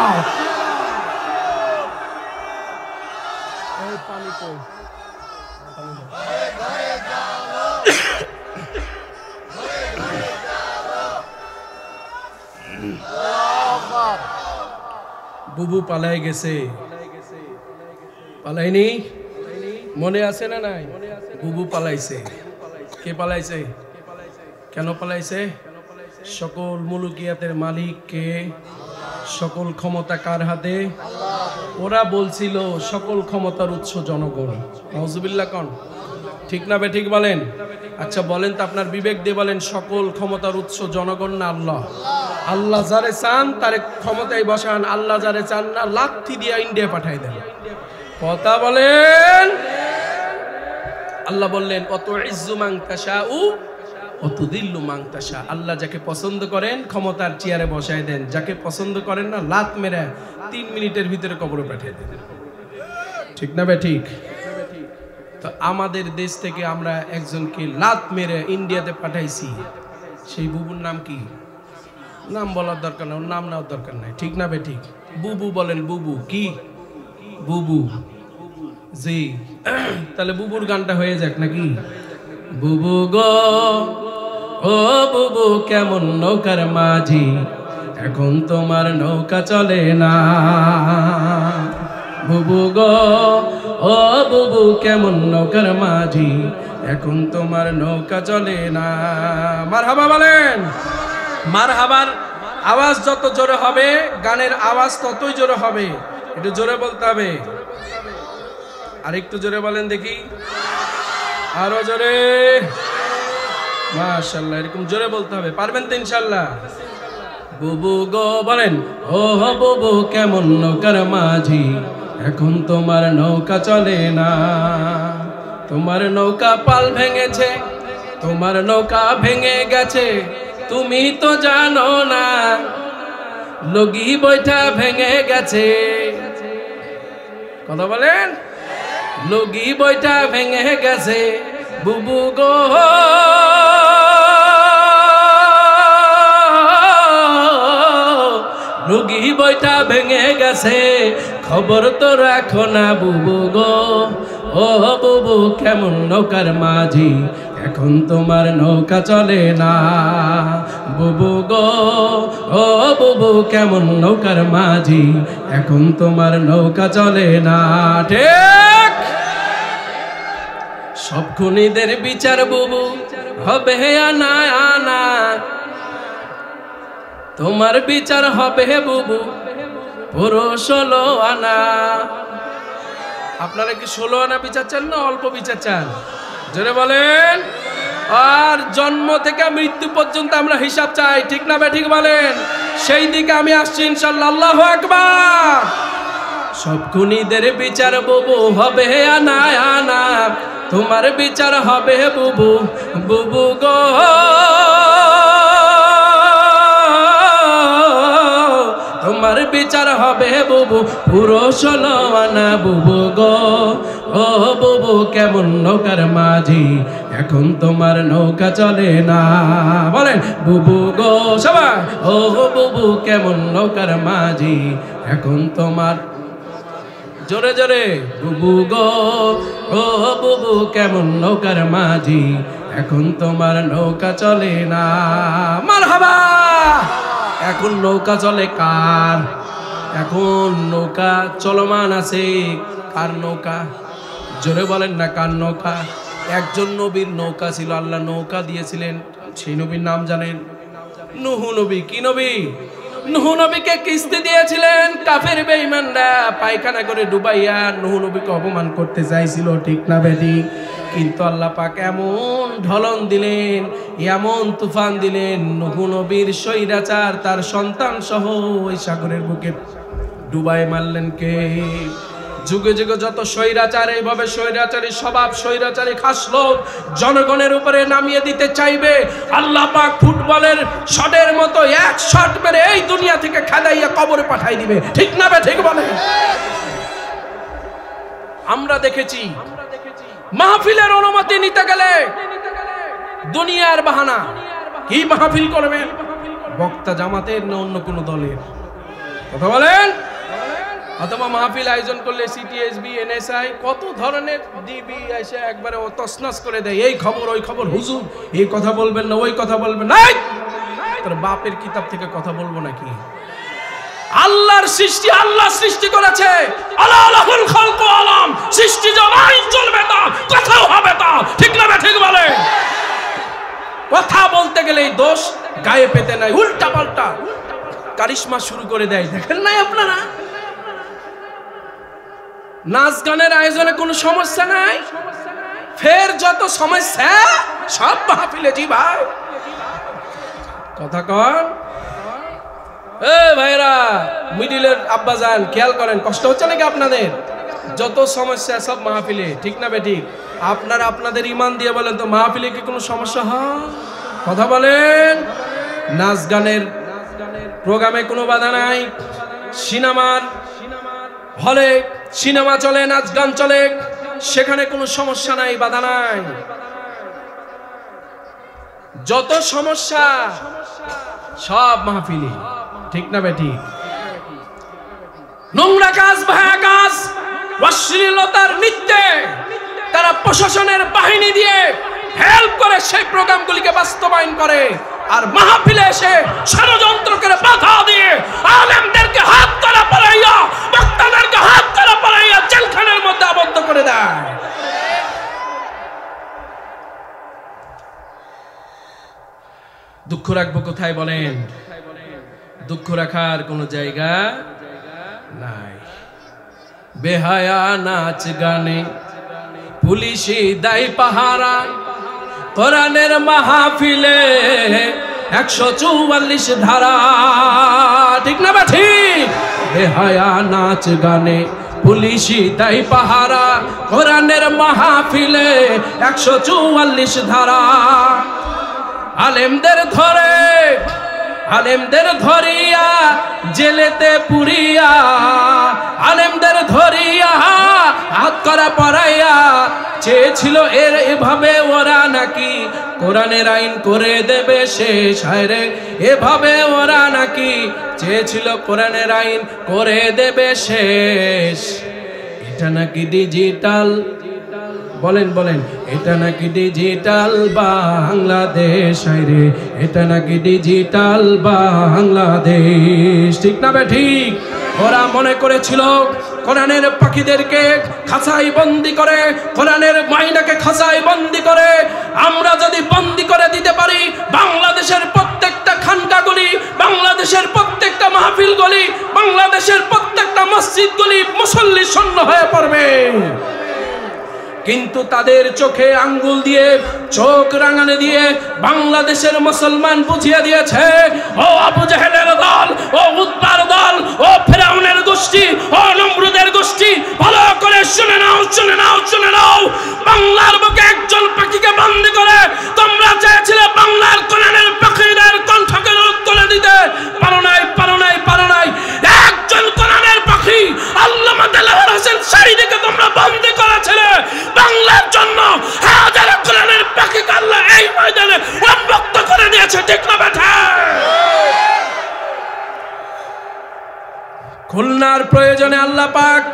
বুবু পালাই গেছে, পালাইনি? মনে আছে না নাই? বুবু পালাইছে। কে পালাইছে? কেন পালাইছে? সকল মুলুকিয়াতের মালিক কে? সকল ক্ষমতা কার হাতে? ওরা বলছিল সকল ক্ষমতার উৎস জনগণ। নাউজুবিল্লাহ কোন? ঠিক না ঠিক বলেন? আচ্ছা বলেন তো, আপনার বিবেক দিয়ে বলেন, সকল ক্ষমতার উৎস জনগণ না আল্লাহ? আল্লাহ যারে চান তারে ক্ষমতায় বসান, আল্লাহ যারে চান না লাথি দিয়ে ইন্ডিয়া পাঠাই দেন। কথা বলেন। আল্লাহ বললেন, অত ইজ্জু মান তাশাউ অত দিল্লু মান তাশা। আল্লাহ যাকে পছন্দ করেন ক্ষমতার চেয়ারে বসায় দেন, যাকে পছন্দ করেন না লাত মেরে 3 মিনিটের ভিতরে কবরে পাঠিয়ে দেন। ঠিক না ঠিক? তো আমাদের দেশ থেকে আমরা একজনকে লাত মেরে ইন্ডিয়াতে পাঠাইছি, সেই বুবুর নাম কি? নাম বলার দরকার নাই, ওর নাম নেওয়ার দরকার নাই। ঠিক না ঠিক? বুবু বলেন। বুবু কি? বুবু। জি, তাহলে বুবুর গানটা হয়ে যাক নাকি? বুবু গো ও বুবু, কেমন নৌকার মাঝি, এখন তোমার নৌকা চলে না। বুবু গো ও বুবু, কেমন নৌকার মাঝি, এখন তোমার নৌকা চলে না। মারহাবা বলেন। মারহাবার আওয়াজ যত জোরে হবে, গানের আওয়াজ ততই জোরে হবে। একটু জোরে বলতে হবে। আরেকটু জোরে বলেন দেখি, আরো জোরে। মাশাআল্লাহ, এরকম জোরে বলতে হবে, পারবেন তো ইনশাআল্লাহ। বুবু গো বলেন, ও বুবু কেমন নৌকার মাঝি, এখন তোমার নৌকা চলে না। তোমার নৌকা পাল ভেঙেছে, তোমার নৌকা ভেঙে গেছে, তুমি তো জানো না, লগি বৈঠা ভেঙে গেছে। কথা বলেন, লগি বৈঠা ভেঙে গেছে। বুবু গো লগি বৈঠা ভেঙে গেছে, খবর তো রাখো না বুবু গো। ও বুবু কেমন নৌকার মাঝি, এখন তোমার নৌকা চলে না। বুবু গো ও বুবু কেমন নৌকার মাঝি, এখন তোমার নৌকা চলে না। ঠিক, সব খুনিদের বিচার বুবু হবে আনা আনা, তোমার বিচার হবে বুবু পুরো 16 আনা। আপনারা কি 16 আনা বিচার চান না অল্প বিচার চান? জোরে বলেন। আর জন্ম থেকে মৃত্যু পর্যন্ত আমরা হিসাব চাই, ঠিক না ঠিক বলেন? সেই দিকে আমি আসছি ইনশাআল্লাহ। আল্লাহু আকবার। সব খুনিদের বিচার বুবু হবে আনা আনা, তোমার বিচার হবে বুবু। বুবু গো তোমার বিচার হবে বুবু পুরো 16 আনা। বুবু গো ও বুবু কেমন নৌকার মাঝি, এখন তোমার নৌকা চলে না। বলেন বুবু গো সবাই, ও বুবু কেমন নৌকার মাঝি, এখন তোমার, জোরে জোরে, বুবু গো ও বুবু কেমন নৌকার মাঝি, এখন তোমার নৌকা চলে না। মারহাবা। এখন নৌকা চলে কার? এখন নৌকা চলমান আছে কার নৌকা? জোরে বলেন না, কার নৌকা? একজন নবীর নৌকা ছিল, আল্লাহ নৌকা দিয়েছিলেন, সেই নবীর নাম জানেন? নূহ নবী। কি নবী? নূহ নবীকে কিস্তি দিয়েছিলেন কাফের বেঈমানরা, পায়খানা করে ডুবাইয়া নূহ নবীকে অপমান করতে চাইছিল, ঠিক না বেটি? কিন্তু আল্লাহ পাক এমন ঢলন দিলেন, এমন তুফান দিলেন, নূহ নবীর স্বৈরাচার তার সন্তান সহ ওই সাগরের বুকে ডুবাই মারলেন কে? যুগে যুগে যত স্বৈরাচার এইভাবে স্বৈরাচারী স্বভাব, স্বৈরাচারী খাসলোক জনগণের উপরে নামিয়ে দিতে চাইবে, আল্লাহ পাক ফুটবলের শটের মতো এক শট মেরে এই দুনিয়া থেকে খেদাইয়া কবরে পাঠাই দিবে, ঠিক না ঠিক বলে? আমরা দেখেছি মাহফিলের অনুমতি নিতে গেলে দুনিয়ার বাহানা। কি মাহফিল করবেন? বক্তা জামাতের না অন্য কোন দলের? কথা বলেন। অথবা মাহফিল আয়োজন করলে সিটিএসবি, এনএসআই, কত ধরনের ডিবি এসে একবারে তছনছ করে দেয়, এই খবর ওই খবর, হুজুর এই কথা বলবেন না, ওই কথা বলবেন না। তোর বাপের কিতাব থেকে কথা বলবো নাকি? আল্লাহর সৃষ্টি, আল্লাহ সৃষ্টি করেছে, আলাহুল খালকু আলাম, সৃষ্টি জমাই চলবে তা, কথাও হবে তা, ঠিক না ঠিক বলে? কথা বলতে গেলে এই দোষ গায়ে পেতে নাই, উল্টা পাল্টা কারিশমা শুরু করে দেয়। দেখেন নাই আপনারা? নাচ গানের আয়োজনে কোনো সমস্যা নাই, ফের যত সমস্যা সব মাহফিলে। জি ভাই, কথা কন। এ ভাইরা, মিডিলের আব্বাজান খেয়াল করেন, কষ্ট হচ্ছে নাকি আপনাদের? যত সমস্যা সব মাহফিলে, ঠিক না বেঠিক? আপনারা আপনাদের ইমান দিয়ে বলেন তো, মাহফিলে কি কোনো সমস্যা হয়? কথা বলেন। নাচ গানের প্রোগ্রামে কোনো বাধা নাই, সিনেমার হলে সিনেমা চলে, নাচ গান চলে, সেখানে কোনো সমস্যা নাই, বাধা নাই। যত সমস্যা সব মাহফিলে, ঠিক না বেঠিক? নোংরা কাজ, ভায়া কাজ, অশ্লীলতার নৃত্যে তারা প্রশাসনের বাহিনী দিয়ে হেল্প করে সেই প্রোগ্রামগুলিকে বাস্তবায়ন করে, আর মাহফিলে এসে ষড়যন্ত্র করে বাধা দিয়ে আলেমদেরকে হাত ধরা পড়াইয়া, বক্তাদেরকে হাত ধরা পড়াইয়া জেলখানার মধ্যে আবদ্ধ করে দেয়। দুঃখ রাখবো কোথায় বলেন? দুঃখ রাখার কোনো জায়গা নাই। বেহায়া নাচ গানে পুলিশি দায় পাহারা, কোরআনের মাহফিলে 144 ধারা, ঠিক না বা ঠিক? বেহায়া নাচ গানে পুলিশি দায় পাহারা, কোরআনের মাহফিলে 144 ধারা। আলেমদের ধরিয়া জেলেতে পুরিয়া, আলেমদের ধরিয়া হাত করা পড়াইয়া, চেয়েছিল এভাবে ওরা নাকি কোরআনের আইন করে দেবে শেষ। হায়রে এভাবে ওরা নাকি চেয়েছিল কোরআনের আইন করে দেবে শেষ। এটা নাকি ডিজিটাল, বলেন এটা নাকি ডিজিটাল বাংলাদেশ, হায়রে এটা নাকি ডিজিটাল বাংলাদেশ, ঠিক না বে ঠিক? ওরা মনে করেছিল কোরআনের পাখিদেরকে খাঁচাই বন্দি করে, কোরআনের মাইনাকে খাঁচাই বন্দি করে আমরা যদি বন্দি করে দিতে পারি, বাংলাদেশের প্রত্যেকটা খানকাগুলি, বাংলাদেশের প্রত্যেকটা মাহফিলগুলি, বাংলাদেশের প্রত্যেকটা মসজিদগুলি মুসল্লি শূন্য হয়ে পড়বে। কিন্তু তাদের চোখে আঙ্গুল দিয়ে, চোখ রাঙানে দিয়ে বাংলাদেশের মুসলমান বুঝিয়ে দিয়েছে, ও আবু জাহেলের দল, ও উতবার দল, ও ফেরাউনের গোষ্ঠী, ও নমরুদের গোষ্ঠী, ভালো করে শুনে নাও, শুনে নাও, শুনে নাও। বাংলার বুকে একজন পাখিকে বন্দী করে তোমরা চেয়েছিলে বাংলার কোরআনের পাখিদের কণ্ঠকে রোধ করে দিতে, পারো নাই, পারো নাই, পারো নাই। একজন কোরআনের পাখি আল্লামা দেলাওয়ার হোসেন সাঈদীকে তোমরা বন্দী করেছিলে। বাংলার জন্য হাজারো কোরআনের পাখিকে আল্লাহ এই ময়দানে উন্মুক্ত করে দিয়েছে, ঠিক না বেঠা? খুলনার প্রয়োজনে আল্লাহ পাক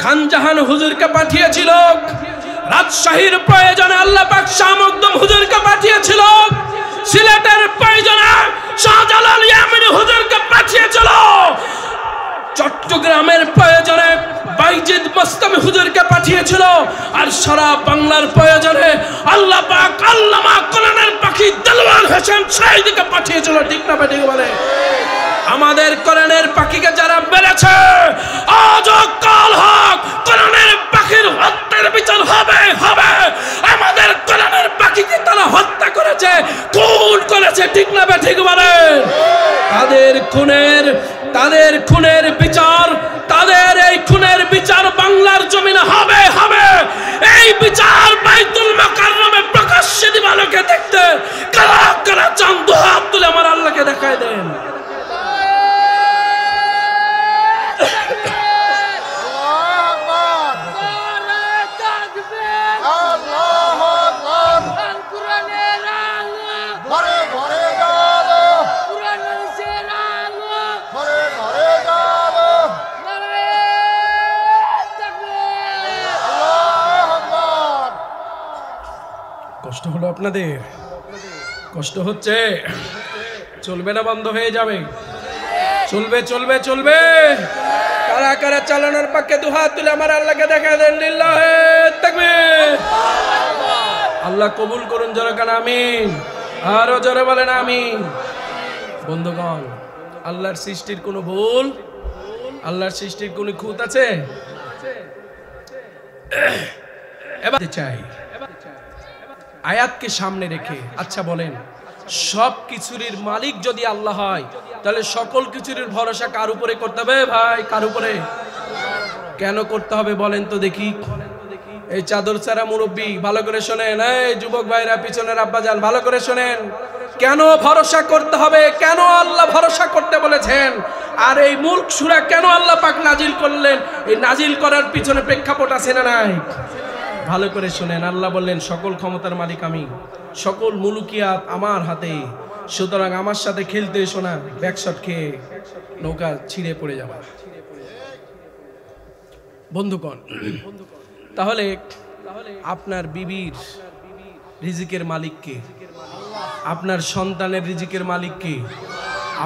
খান জাহান হুজুরকে পাঠিয়েছিল, রাজশাহীর প্রয়োজনে আল্লাহ পাক শাহ মখদুম হুজুরকে পাঠিয়েছিল, সিলেটের প্রয়োজনে শাহজালাল ইয়ামিনী হুজুরকে পাঠিয়েছিল, চট্টগ্রামের প্রয়োজনে বাইজিদ মুস্তামি হুজুরকে পাঠিয়েছিল, আর সারা বাংলার প্রয়োজনে আল্লাহ পাক আল্লামা কোরআনের পাখি দেলাওয়ার হোসেন সাঈদীকে পাঠিয়েছিল, ঠিক না বেঠিক? বলে আমাদের কোরআনের পাখিকে যারা মেরেছে, আজ কাল হোক কোরআনের পাখির হত্যার বিচার হবে, হবে। আমাদের কোরআনের পাখিকে তারা হত্যা করেছে, খুন করেছে, ঠিক না বেঠিক? বলে তাদের খুনের বিচার, তাদের এই খুনের বিচার বাংলার জমিনে হবে, হবে। এই বিচার বাইতুল মুকাররমে প্রকাশ্যে দিবালোকে দেখতে কারা কারা চান, দুহাত তুলে আমার আল্লাহকে দেখায় দেন। কষ্ট হলো আপনাদের? কষ্ট হচ্ছে? চলবে না বন্ধ হয়ে যাবে? চলবে, চলবে, চলবে। কারা কারা চালানোর পক্ষে দুহাত তুলে আমার আল্লাহকে দেখা দেন। লিল্লাহে তাকবীর। আল্লাহ কবুল করুন, জোরে কান আমিন। আরো জোরে বলেন আমিন। বন্ধুগণ, আল্লাহর সৃষ্টির কোনো ভুল, আল্লাহর সৃষ্টির কোনো খুঁত আছে? এবার চাই আয়াতকে সামনে রেখে, আচ্ছা বলেন, সব কিছুর মালিক যদি আল্লাহ হয়, তাহলে সকল কিছুর ভরসা কার উপরে করতে হবে ভাই? কার উপরে? কেন করতে হবে বলেন তো দেখি? এই চাদর ছাড়া মুরব্বী ভালো করে শোনেন, এই যুবক ভাইরা, পিছনের আব্বাজান ভালো করে শোনেন। কেন ভরসা করতে হবে? কেন আল্লাহ ভরসা করতে বলেছেন? আর এই মুলক সূরা কেন আল্লাহ পাক নাজিল করলেন? এই নাজিল করার পিছনে প্রেক্ষাপট আছে না নাই? ভালো করে শুনেন। আল্লাহ বললেন, সকল ক্ষমতার মালিক আমি, সকল মুলুকিয়াত আমার হাতে, সুতরাং আমার সাথে খেলতে এসো না, ব্যাকশট খেয়ে নৌকা ছিঁড়ে পড়ে যাবা। বন্ধুগণ, তাহলে আপনার বিবির রিজিকের মালিক কে? আপনার সন্তানের রিজিকের মালিক কে?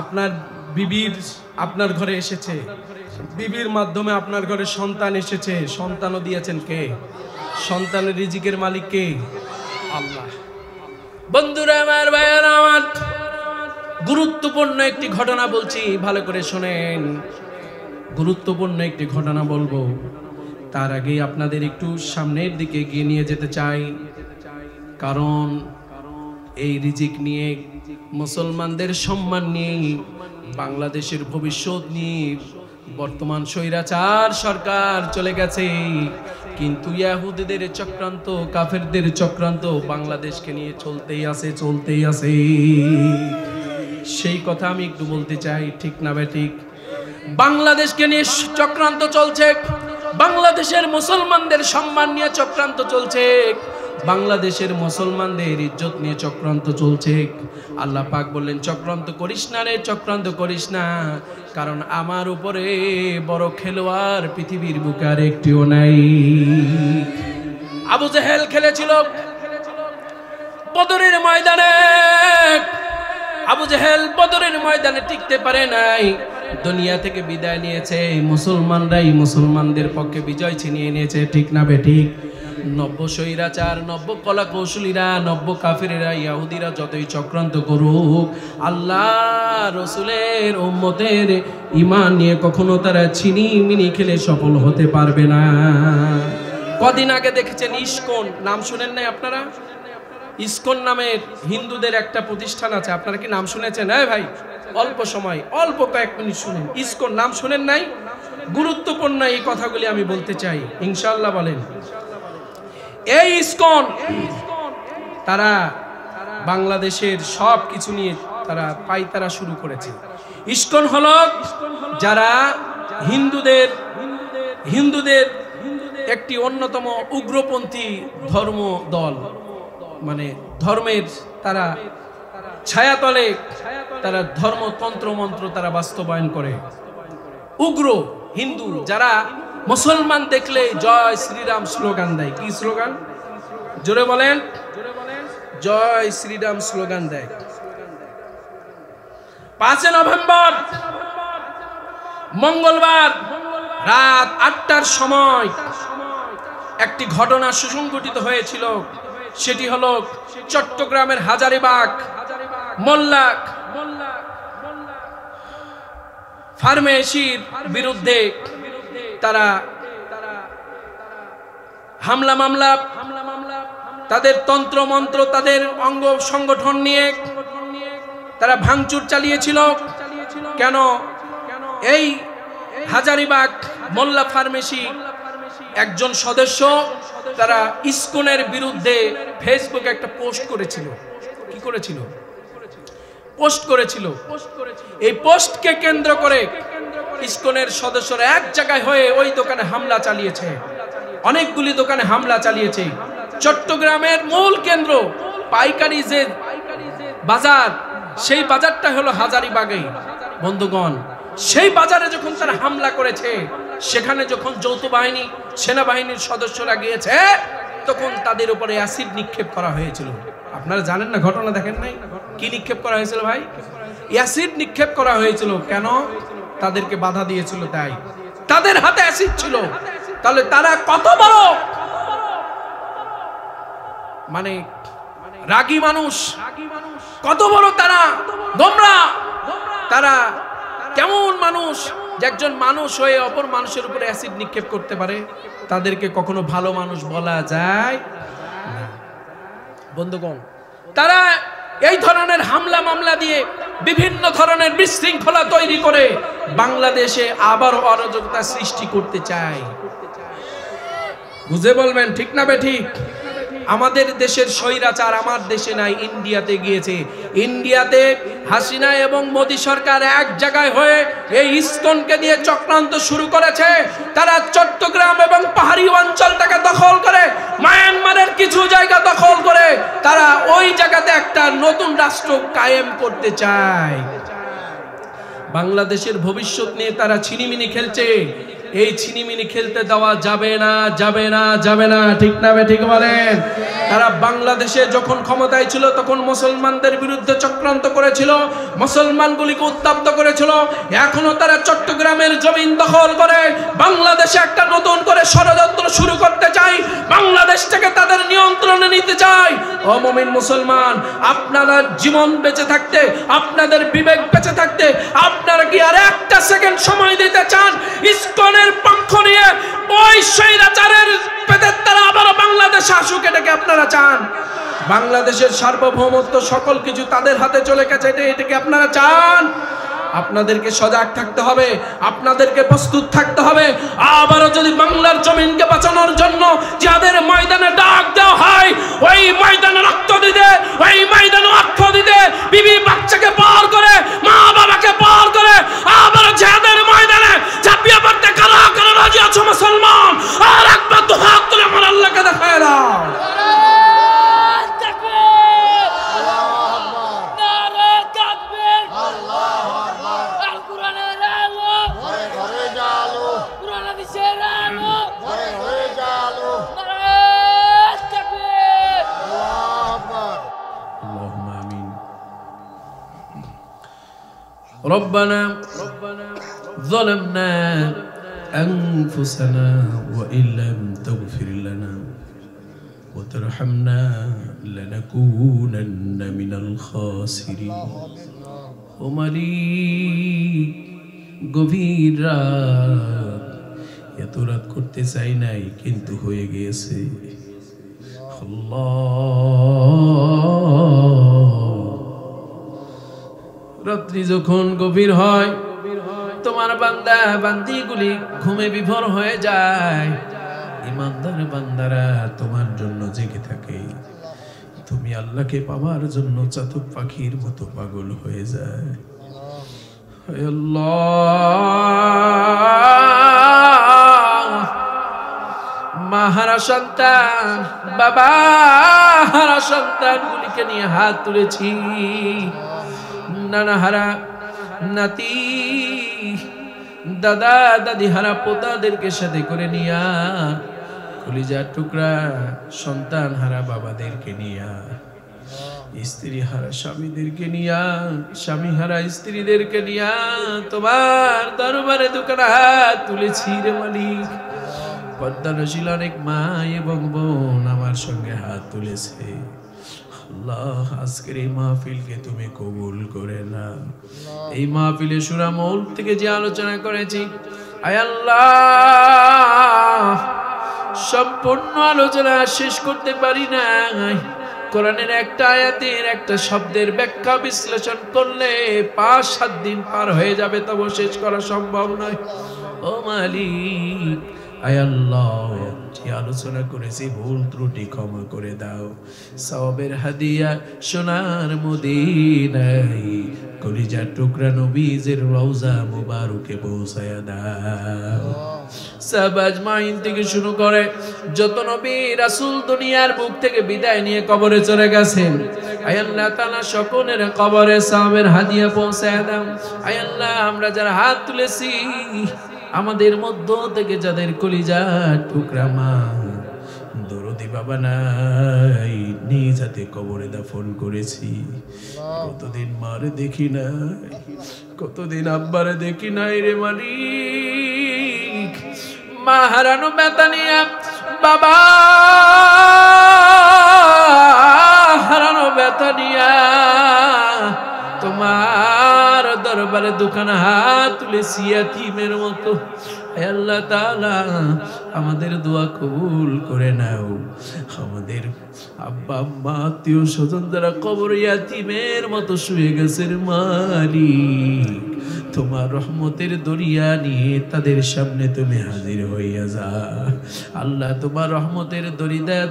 আপনার বিবির আপনার ঘরে এসেছে, বিবির মাধ্যমে আপনার ঘরে সন্তান এসেছে, সন্তানও দিয়েছেন কে? সন্তানের রিজিকের মালিক কে? আল্লাহ। বন্ধুরা আমার, ভাইয়েরা আমার, গুরুত্বপূর্ণ একটি ঘটনা বলছি, ভালো করে শোনেন। গুরুত্বপূর্ণ একটি ঘটনা বলবো। তার আগে আপনাদের একটু সামনের দিকে এগিয়ে নিয়ে যেতে চাই, কারণ এই রিজিক নিয়ে, মুসলমানদের সম্মান নিয়ে, বাংলাদেশের ভবিষ্যৎ নিয়ে বর্তমান স্বৈরাচার সরকার চলে গেছে, কিন্তু ইহুদিদের চক্রান্ত, কাফেরদের চক্রান্ত বাংলাদেশকে নিয়ে চলতেই আছে। সেই কথা আমি একটু বলতে চাই, ঠিক না বেঠিক? বাংলাদেশকে নিয়ে চক্রান্ত চলছে, বাংলাদেশের মুসলমানদের সম্মান নিয়ে চক্রান্ত চলছে, বাংলাদেশের মুসলমানদের ইজ্জত নিয়ে চক্রান্ত চলছে। আল্লাহ পাক বললেন, চক্রান্ত করিস না রে, চক্রান্ত করিস না, কারণ আমার উপরে বড় খেলোয়াড় পৃথিবীর বুকে আর একটিও নাই। আবু জেহেল খেলেছিল বদরের ময়দানে, আবু জেহেল বদরের ময়দানে টিকতে পারে নাই, দুনিয়া থেকে বিদায় নিয়েছে। মুসলমানরাই মুসলমানদের পক্ষে বিজয় ছিনিয়ে নিয়েছে, ঠিক না বেঠিক? নব্য স্বৈরাচার, নব্য কলা কৌশলীরা, নব্য কাফেরেরা, ইহুদিরা যতই চক্রান্ত করুক, আল্লাহ রসুলের উম্মতের ঈমান নিয়ে কখনো তারা ছিনিমিনি খেলে সফল হতে পারবে না। কদিন আগে দেখেছেন ইসকন, নাম শুনেন নাই আপনারা? ইসকন নামের হিন্দুদের একটা প্রতিষ্ঠান আছে, আপনারা কি নাম শুনেছেন? হ্যাঁ ভাই, অল্প সময়, অল্প কয়েক মিনিট শুনেন। ইসকন নাম শুনেন নাই? গুরুত্বপূর্ণ এই কথাগুলি আমি বলতে চাই, ইনশাআল্লাহ বলেন। এই ইসকন তারা বাংলাদেশের সব কিছু নিয়ে তারা পায়তারা শুরু করেছে। ইসকন হলো যারা হিন্দুদের একটি অন্যতম উগ্রপন্থী ধর্ম দল, মানে ধর্মের তারা ছায়াতলে তারা ধর্মতন্ত্র মন্ত্র তারা বাস্তবায়ন করে। উগ্র হিন্দু যারা মুসলমান দেখলে জয় শ্রীরাম স্লোগান দেয়। কি স্লোগান? জোরে বলেন। জয় শ্রীরাম স্লোগান দেয়। 5 নভেম্বর মঙ্গলবার রাত 8টার সময় একটি ঘটনা সুসংঘটিত হয়েছিল। সেটি হলো চট্টগ্রামের হাজারীবাগ মোল্লা ফার্মেসির বিরুদ্ধে তারা হামলা মামলা, তাদের তন্ত্র মন্ত্র, তাদের অঙ্গ সংগঠন নিয়ে তারা ভাঙচুর চালিয়েছিল। কেন? এই হাজারীবাগ মোল্লা ফার্মেসি একজন সদস্য তারা ইসকনের বিরুদ্ধে ফেসবুকে একটা পোস্ট করেছিল। কি করেছিল? পোস্ট করেছিল। এই পোস্টকে কেন্দ্র করে ইসকনের সদস্যরা এক জায়গায় হয়ে ওই দোকানে হামলা চালিয়েছে, অনেকগুলি দোকানে হামলা চালিয়েছে। চট্টগ্রামের মূল কেন্দ্র পাইকারি যে বাজার, সেই বাজারটা হলো হাজারীবাগে। বন্ধুগণ, সেই বাজারে যখন তারা হামলা করেছে, সেখানে যখন যৌথ বাহিনী, সেনাবাহিনীর সদস্যরা গিয়েছে, তখন তাদের উপরে অ্যাসিড নিক্ষেপ করা হয়েছিল। আপনারা জানেন না? ঘটনা দেখেন নাই? কি নিক্ষেপ করা হয়েছিল ভাই? অ্যাসিড নিক্ষেপ করা হয়েছিল। কেন? তাদেরকে বাধা দিয়েছিল, তাই তাদের হাতে অ্যাসিড ছিল। তাহলে তারা কত বড় মানে রাগী মানুষ, কত বড় তারা গোমরা, তারা কেমন মানুষ যে একজন মানুষ হয়ে অপর মানুষের উপরে অ্যাসিড নিক্ষেপ করতে পারে? তাদেরকে কখনো ভালো মানুষ বলা যায় না। বন্ধুগণ, তারা এই ধরনের হামলা মামলা দিয়ে বিভিন্ন ধরনের বিশৃঙ্খলা তৈরি করে বাংলাদেশে আবার অরাজকতা সৃষ্টি করতে চায়। বুঝে বলবেন, ঠিক না বেঠিক? আমাদের দেশের স্বৈরাচার আমার দেশে নাই, ইন্ডিয়াতে গিয়েছে। ইন্ডিয়াতে হাসিনা এবং মোদী সরকার এক জায়গায় হয়ে এই ইসকনকে দিয়ে চক্রান্ত শুরু করেছে। তারা চট্টগ্রাম এবং পাহাড়ি অঞ্চলটাকে দখল করে, মায়ানমারের কিছু জায়গা দখল করে তারা ওই জায়গাতে একটা নতুন রাষ্ট্র কায়েম করতে চায়। বাংলাদেশের ভবিষ্যৎ নিয়ে তারা ছিনিমিনি খেলছে। এই ছিনিমিনি খেলতে দেওয়া যাবে না, যাবে না, যাবে না, ঠিক না? ঠিক বলেন। তারা বাংলাদেশে যখন ক্ষমতায় ছিল তখন মুসলমানদের বিরুদ্ধে চক্রান্ত করেছিল, মুসলমানগুলিকে উত্তপ্ত করেছিল। এখনো তারা চট্টগ্রামের জমিন দখল করে বাংলাদেশে একটা নতুন করে ষড়যন্ত্র শুরু করতে চায়, বাংলাদেশ থেকে তাদের নিয়ন্ত্রণে নিতে চায়। ও মুমিন মুসলমান, আপনারা জীবন বেঁচে থাকতে, আপনাদের বিবেক বেঁচে থাকতে আপনারা কি আর একটা সেকেন্ড সময় দিতে চান ইসকনের পক্ষ নিয়ে ওই স্বৈরাচারের পেটের তারা আবারও বাংলাদেশে আসুক? এটাকে আপনারা চান? বাংলাদেশের সার্বভৌমত্ব সকল কিছু তাদের হাতে চলে গেছে, এটাকে আপনারা চান? আপনাদেরকে সজাগ থাকতে হবে, আপনাদেরকে প্রস্তুত থাকতে হবে। আবারও যদি বাংলার জমিনকে বাঁচানোর জন্য যাদের ময়দানে ডাক দেওয়া হয়, ওই ময়দানে রক্ত দিতে, ওই ময়দানে অর্থ দিতে, বিবি বাচ্চাকে পার করে, মা বাবাকে পার করে আবারও যাদের ময়দানে ঝাঁপিয়ে পড়তে কারা কারা রাজি আছো মুসলমান? আর একবার দু হাত তুলে আমার আল্লাহকে দেখায় দাও। ربنا ظلمنا أنفسنا وإن لم تغفر لنا وترحمنا لنكونن من الخاسرين। ও মালিক, গভীর রাত, এত রাত করতে চাই নাই কিন্তু হয়ে গিয়েছে। রাত্রি যখন গভীর হয় তোমার বান্দা বান্দিগুলি ঘুমে বিভোর হয়ে যায়, ইমানদার বান্দারা তোমার জন্য জেগে থাকে। তুমি আল্লাহকে পাওয়ার জন্য চাতক পাখির মতো পাগল হয়ে যায়। মা হারা সন্তান, বাবা হারা সন্তান গুলিকে নিয়ে হাত তুলেছি, নানা হারা নাতি, দাদা দাদি হারা পোতাদেরকে সাথে করে নিয়া, কলিজার টুকরা সন্তান হারা বাবাদেরকে নিয়া, স্ত্রী হারা স্বামীদেরকে নিয়া, স্বামী হারা স্ত্রীদেরকে নিয়া তোমার দরবারে দোকানে হাত তুলেছি রে মালিক। পদ্মানশীল অনেক মা এবং বোন আমার সঙ্গে হাত তুলেছে। আল্লাহ, আজকের এই মাহফিলকে তুমি কবুল করে নাও। এই মাহফিলে সূরা মুলক থেকে যে আলোচনা করেছি, আয় আল্লাহ, সম্পূর্ণ আলোচনা শেষ করতে পারি নাই। কোরআনের একটা আয়াতের একটা শব্দের ব্যাখ্যা বিশ্লেষণ করলে 5-7 দিন পার হয়ে যাবে, তবু শেষ করা সম্ভব নয়। ও মালিক, আয় আল্লাহ, যে আলোচনা করেছি ভুল ত্রুটি ক্ষমা করে দাও। সওয়াবের হাদিয়া সোনার মদিনায় কলিজার টুকরা নবীজের রওজা মুবারকে পৌঁছায়া দাও। সাবাজ মাইন থেকে শুরু করে যত নবী রাসূল দুনিয়ার বুক থেকে বিদায় নিয়ে কবরে চলে গেছেন, আয় আল্লাহ তাআলা সকলের কবরে সওয়াবের হাদিয়া পৌঁছায়া দাও। আয় আল্লাহ, আমরা যারা হাত তুলেছি, আমাদের মধ্য থেকে যাদের কলিজার টুকরা মা দরদি বাবা নাই, নিজ হাতে কবরে দাফন করেছি। কতদিন মারে দেখি নাই, কতদিন আব্বারে দেখি নাই রে মালিক। মা হারানো ব্যথা নিয়ে, বাবা হারানো ব্যথা নিয়ে তোমার দরবারে দোকানে হাত তুলেছি ইয়াতীমের মতো। হে আল্লাহ তাআলা, আমাদের দোয়া কবুল করে নাও। আমাদের আব্বা আম্মা আত্মীয় স্বজন যারা কবর ইয়াতীমের মতো শুয়ে গেছেন, মালিক তোমার রহমতের দরিয়া নিয়ে তাদের সামনে তুমি হাজির হইয়া যা। আল্লাহ, তোমার রহমতের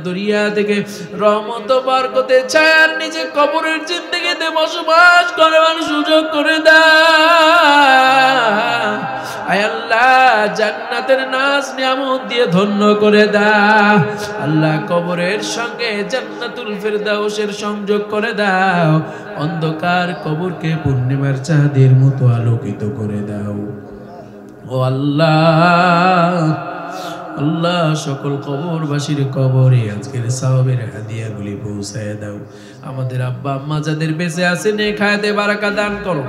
দরিয়া থেকে রহমত বরকতে ছায়ার নিচে কবরের জিন্দেগিতে বসবাস করার সুযোগ করে দাও। আয় আল্লাহ, জান্নাতের নাজ নিয়ামত দিয়ে ধন্য করে দাও। আল্লাহ, কবরের সঙ্গে জান্নাতুল ফেরদাউসের সংযোগ করে দাও। অন্ধকার কবরকে পূর্ণিমার চাঁদের মতো আলোকিত করে দাও। ও আল্লাহ, আল্লাহ সকল কবরবাসীর কবরে আজকের সওয়াবের হাদিয়াগুলি পৌঁছায় দাও। আমাদের আব্বা আম্মা যাদের বেঁচে আছে নেক হায়াতে বারাকা দান করো।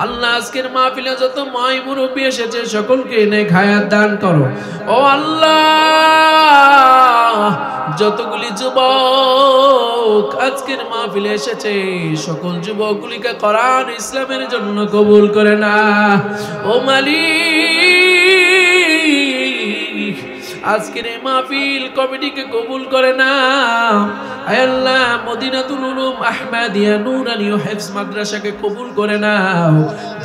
আল্লাহ আজকের মাহফিলে যত মাই মুরব্বি এসেছে সকলকে নেক হায়াত দান করো। ও আল্লাহ যতগুলি যুবক আজকের মাহফিলে এসেছে সকল যুবকগুলিকে কোরআন ইসলামের জন্য কবুল করে না। ও মালিক আজকের এই মাহফিল কমিটিকে কবুল করে না। আয় আল্লাহ মদিনাতুল উলুম আহমদিয়া নুরানি ও হিফজ মাদ্রাসাকে কবুল করে নাও।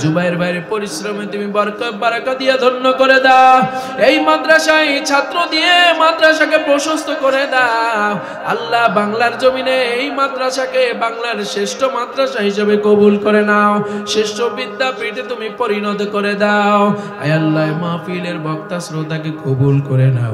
জুবাইর ভাইয়ের পরিশ্রমে তুমি বরকত বারাকা দিয়া ধন্য করে দাও। এই মাদ্রাসায় ছাত্র দিয়ে মাদ্রাসাকে প্রশস্ত করে দাও। আল্লাহ বাংলার জমিনে এই মাদ্রাসাকে বাংলার শ্রেষ্ঠ মাদ্রাসা হিসেবে কবুল করে নাও। শ্রেষ্ঠ বিদ্যাপীঠে তুমি পরিণত করে দাও। আয় আল্লাহ মাহফিলের বক্তা শ্রোতাকে কবুল করে নাও।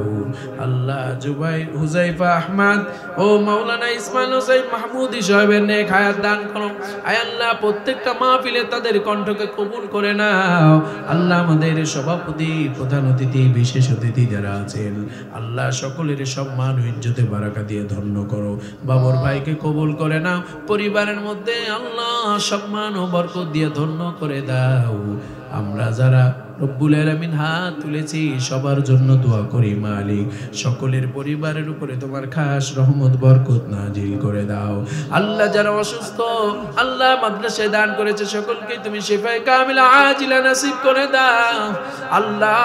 আল্লাহ জুবাইর হুজাইফা আহমদ ও মাওলানা ইসমাইল হোসেন মাহমুদি সাহেবের নেক হায়াত দান করো। আয় আল্লাহ প্রত্যেকটা মাহফিলে তাদের কণ্ঠকে কবুল করে নাও। আল্লাহ আমাদের সভাপতি প্রধান অতিথি বিশেষ অতিথি যারা আছেন আল্লাহ সকলের সম্মান ও ইজ্জতে বারাকা দিয়ে ধন্য করো। বাবর ভাইকে কবুল করে নাও। পরিবারের মধ্যে আল্লাহ সম্মান ও বরকত দিয়ে ধন্য করে দাও। আমরা যারা রব্বুল আলামিন হাত তুলেছি সবার জন্য দোয়া করি মালিক সকলের পরিবারের উপরে তোমার খাস রহমত বরকত নাজিল করে দাও। আল্লাহ যারা অসুস্থ আল্লাহ মাদ্রাসায় দান করেছে সকলকে তুমি শিফায়ে কামিলা আজিলা নসিব করে দাও। আল্লাহ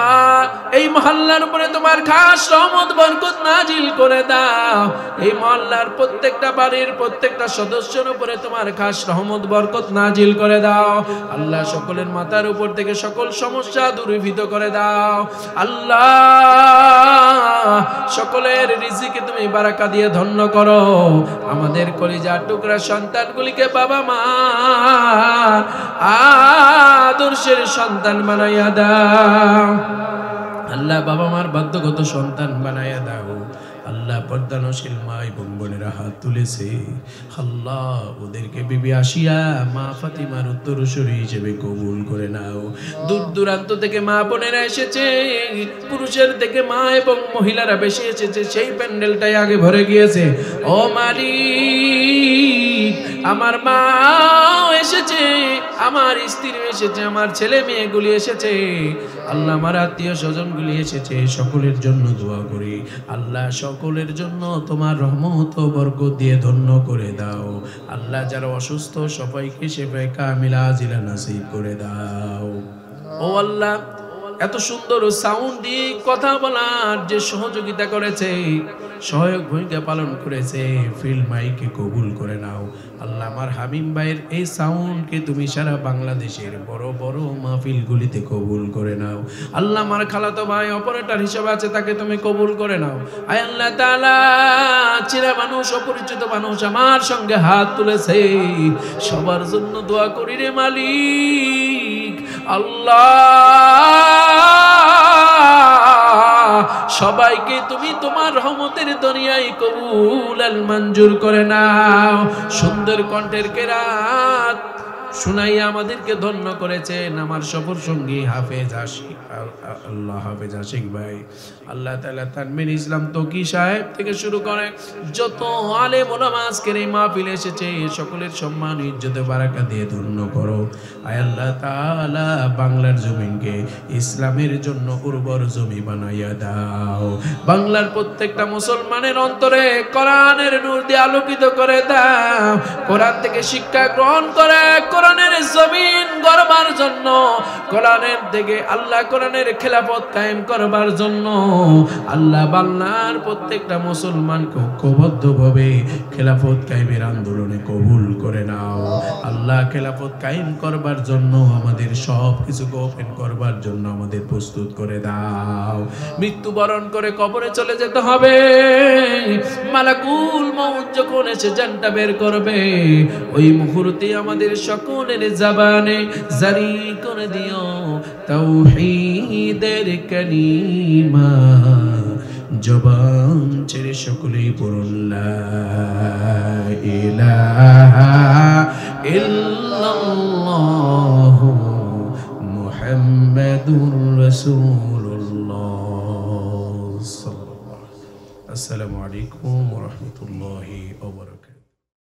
এই মহল্লার উপরে তোমার খাস রহমত বরকত নাজিল করে দাও। এই মহল্লার প্রত্যেকটা বাড়ির প্রত্যেকটা সদস্যের উপরে তোমার খাস রহমত বরকত নাজিল করে দাও। আল্লাহ সকলের মাথার উপর থেকে সকল সমস্যা দূরীভূত করে দাও। আল্লাহ সকলের রিজিকে তুমি বারাকা দিয়ে ধন্য করো। আমাদের কলিজার টুকরা সন্তানগুলিকে বাবা মা আদর্শের সন্তান বানাইয়া দাও। আল্লাহ বাবা মার বাধ্যগত সন্তান বানাইয়া দাও। আল্লাহ পর্দানশীল মা এবং বোনেরা হাত তুলেছে আল্লাহ ওদেরকে বিবি আসিয়া মা ফাতিমার উত্তরসূরি হিসেবে কবুল করে নাও। দূর দূরান্ত থেকে মা বোনেরা এসেছে, পুরুষের থেকে মা এবং মহিলারা বেশি এসেছে, সেই প্যান্ডেলটাই আগে ভরে গিয়েছে। ও মালিক আমার মা এসেছে, আমার স্ত্রী এসেছে, আমার ছেলে মেয়েগুলি এসেছে, আল্লাহ আমার আত্মীয় স্বজনগুলি এসেছে, সকলের জন্য দোয়া করি আল্লাহ সকলের জন্য তোমার রহমত ও বরকত দিয়ে ধন্য করে দাও। আল্লাহ যারা অসুস্থ সবাইকে শিফায়ে কামিলা আজিলা নসিব করে দাও। ও আল্লাহ এত সুন্দর সাউন্ড দিয়ে কথা বলার যে সহযোগিতা করেছে, সহায়ক ভূমিকা পালন করেছে, ফিল্ড মাইকে কবুল করে নাও। আল্লাহ আমার হামিম ভাইয়ের এই সাউন্ডকে তুমি সারা বাংলাদেশের বড় বড় মাহফিলগুলিতে কবুল করে নাও। আল্লাহ আমার খালাতো ভাই অপারেটর হিসেবে আছে, তাকে তুমি কবুল করে নাও। আয় আল্লাহ তাআলা চেনা মানুষ অপরিচিত মানুষ আমার সঙ্গে হাত তুলেছে, সবার জন্য দোয়া করি রে মালিক। আল্লাহ সবাইকে তুমি তোমার রহমতের দুনিয়ায় কবুল আল মঞ্জুর করে নাও। সুন্দর কণ্ঠের কেরাত শুনাইয়া আমাদেরকে ধন্য করেছেন আমার সফর সঙ্গী হাফেজ আশিক আল্লাহ হাফেজ আশিক ভাই, আল্লাহ তাআলা তানভীর ইসলাম তকি সাহেব থেকে শুরু করে যত আলেম ওলামা আজকের এই মাহফিলে এসেছে সকলের সম্মান ইজ্জতে বারাকা দিয়ে ধন্য করো। আয় আল্লাহ তাআলা বাংলার জমিনকে ইসলামের জন্য উর্বর জমি বানাইয়া দাও। বাংলার প্রত্যেকটা মুসলমানের অন্তরে কোরআনের নূর দিয়ে আলোকিত করে দাও। কোরআন থেকে শিক্ষা গ্রহণ করে কোরআনের জমিন গড়বার জন্য, কোরআনের থেকে আল্লাহ কোরআনের খেলাফত কায়েম করবার জন্য আল্লাহ বাংলার প্রত্যেকটা মুসলমানকে ঐক্যবদ্ধভাবে খেলাফত কায়েমের আন্দোলনে কবুল করে নাও। আল্লাহ খেলাফত কায়েম করবার জন্য আমাদের সব কিছুকে ওপেন করবার জন্য আমাদের প্রস্তুত করে দাও। মৃত্যুবরণ করে কবরে চলে যেতে হবে, মালাকুল মউত যখন এসে জানটা বের করবে ওই মুহূর্তে আমাদের সকলের জবানে জারি করে দিও তাওহীদের কালিমা, জবান ছেড়ে সকলেই পড়ুন লা ইলাহা ইল্লাল্লাহু মুহাম্মাদুর রাসূলুল্লাহ। আসসালামু আলাইকুম ওয়া রাহমাতুল্লাহি ওয়া বারাকাতুহু।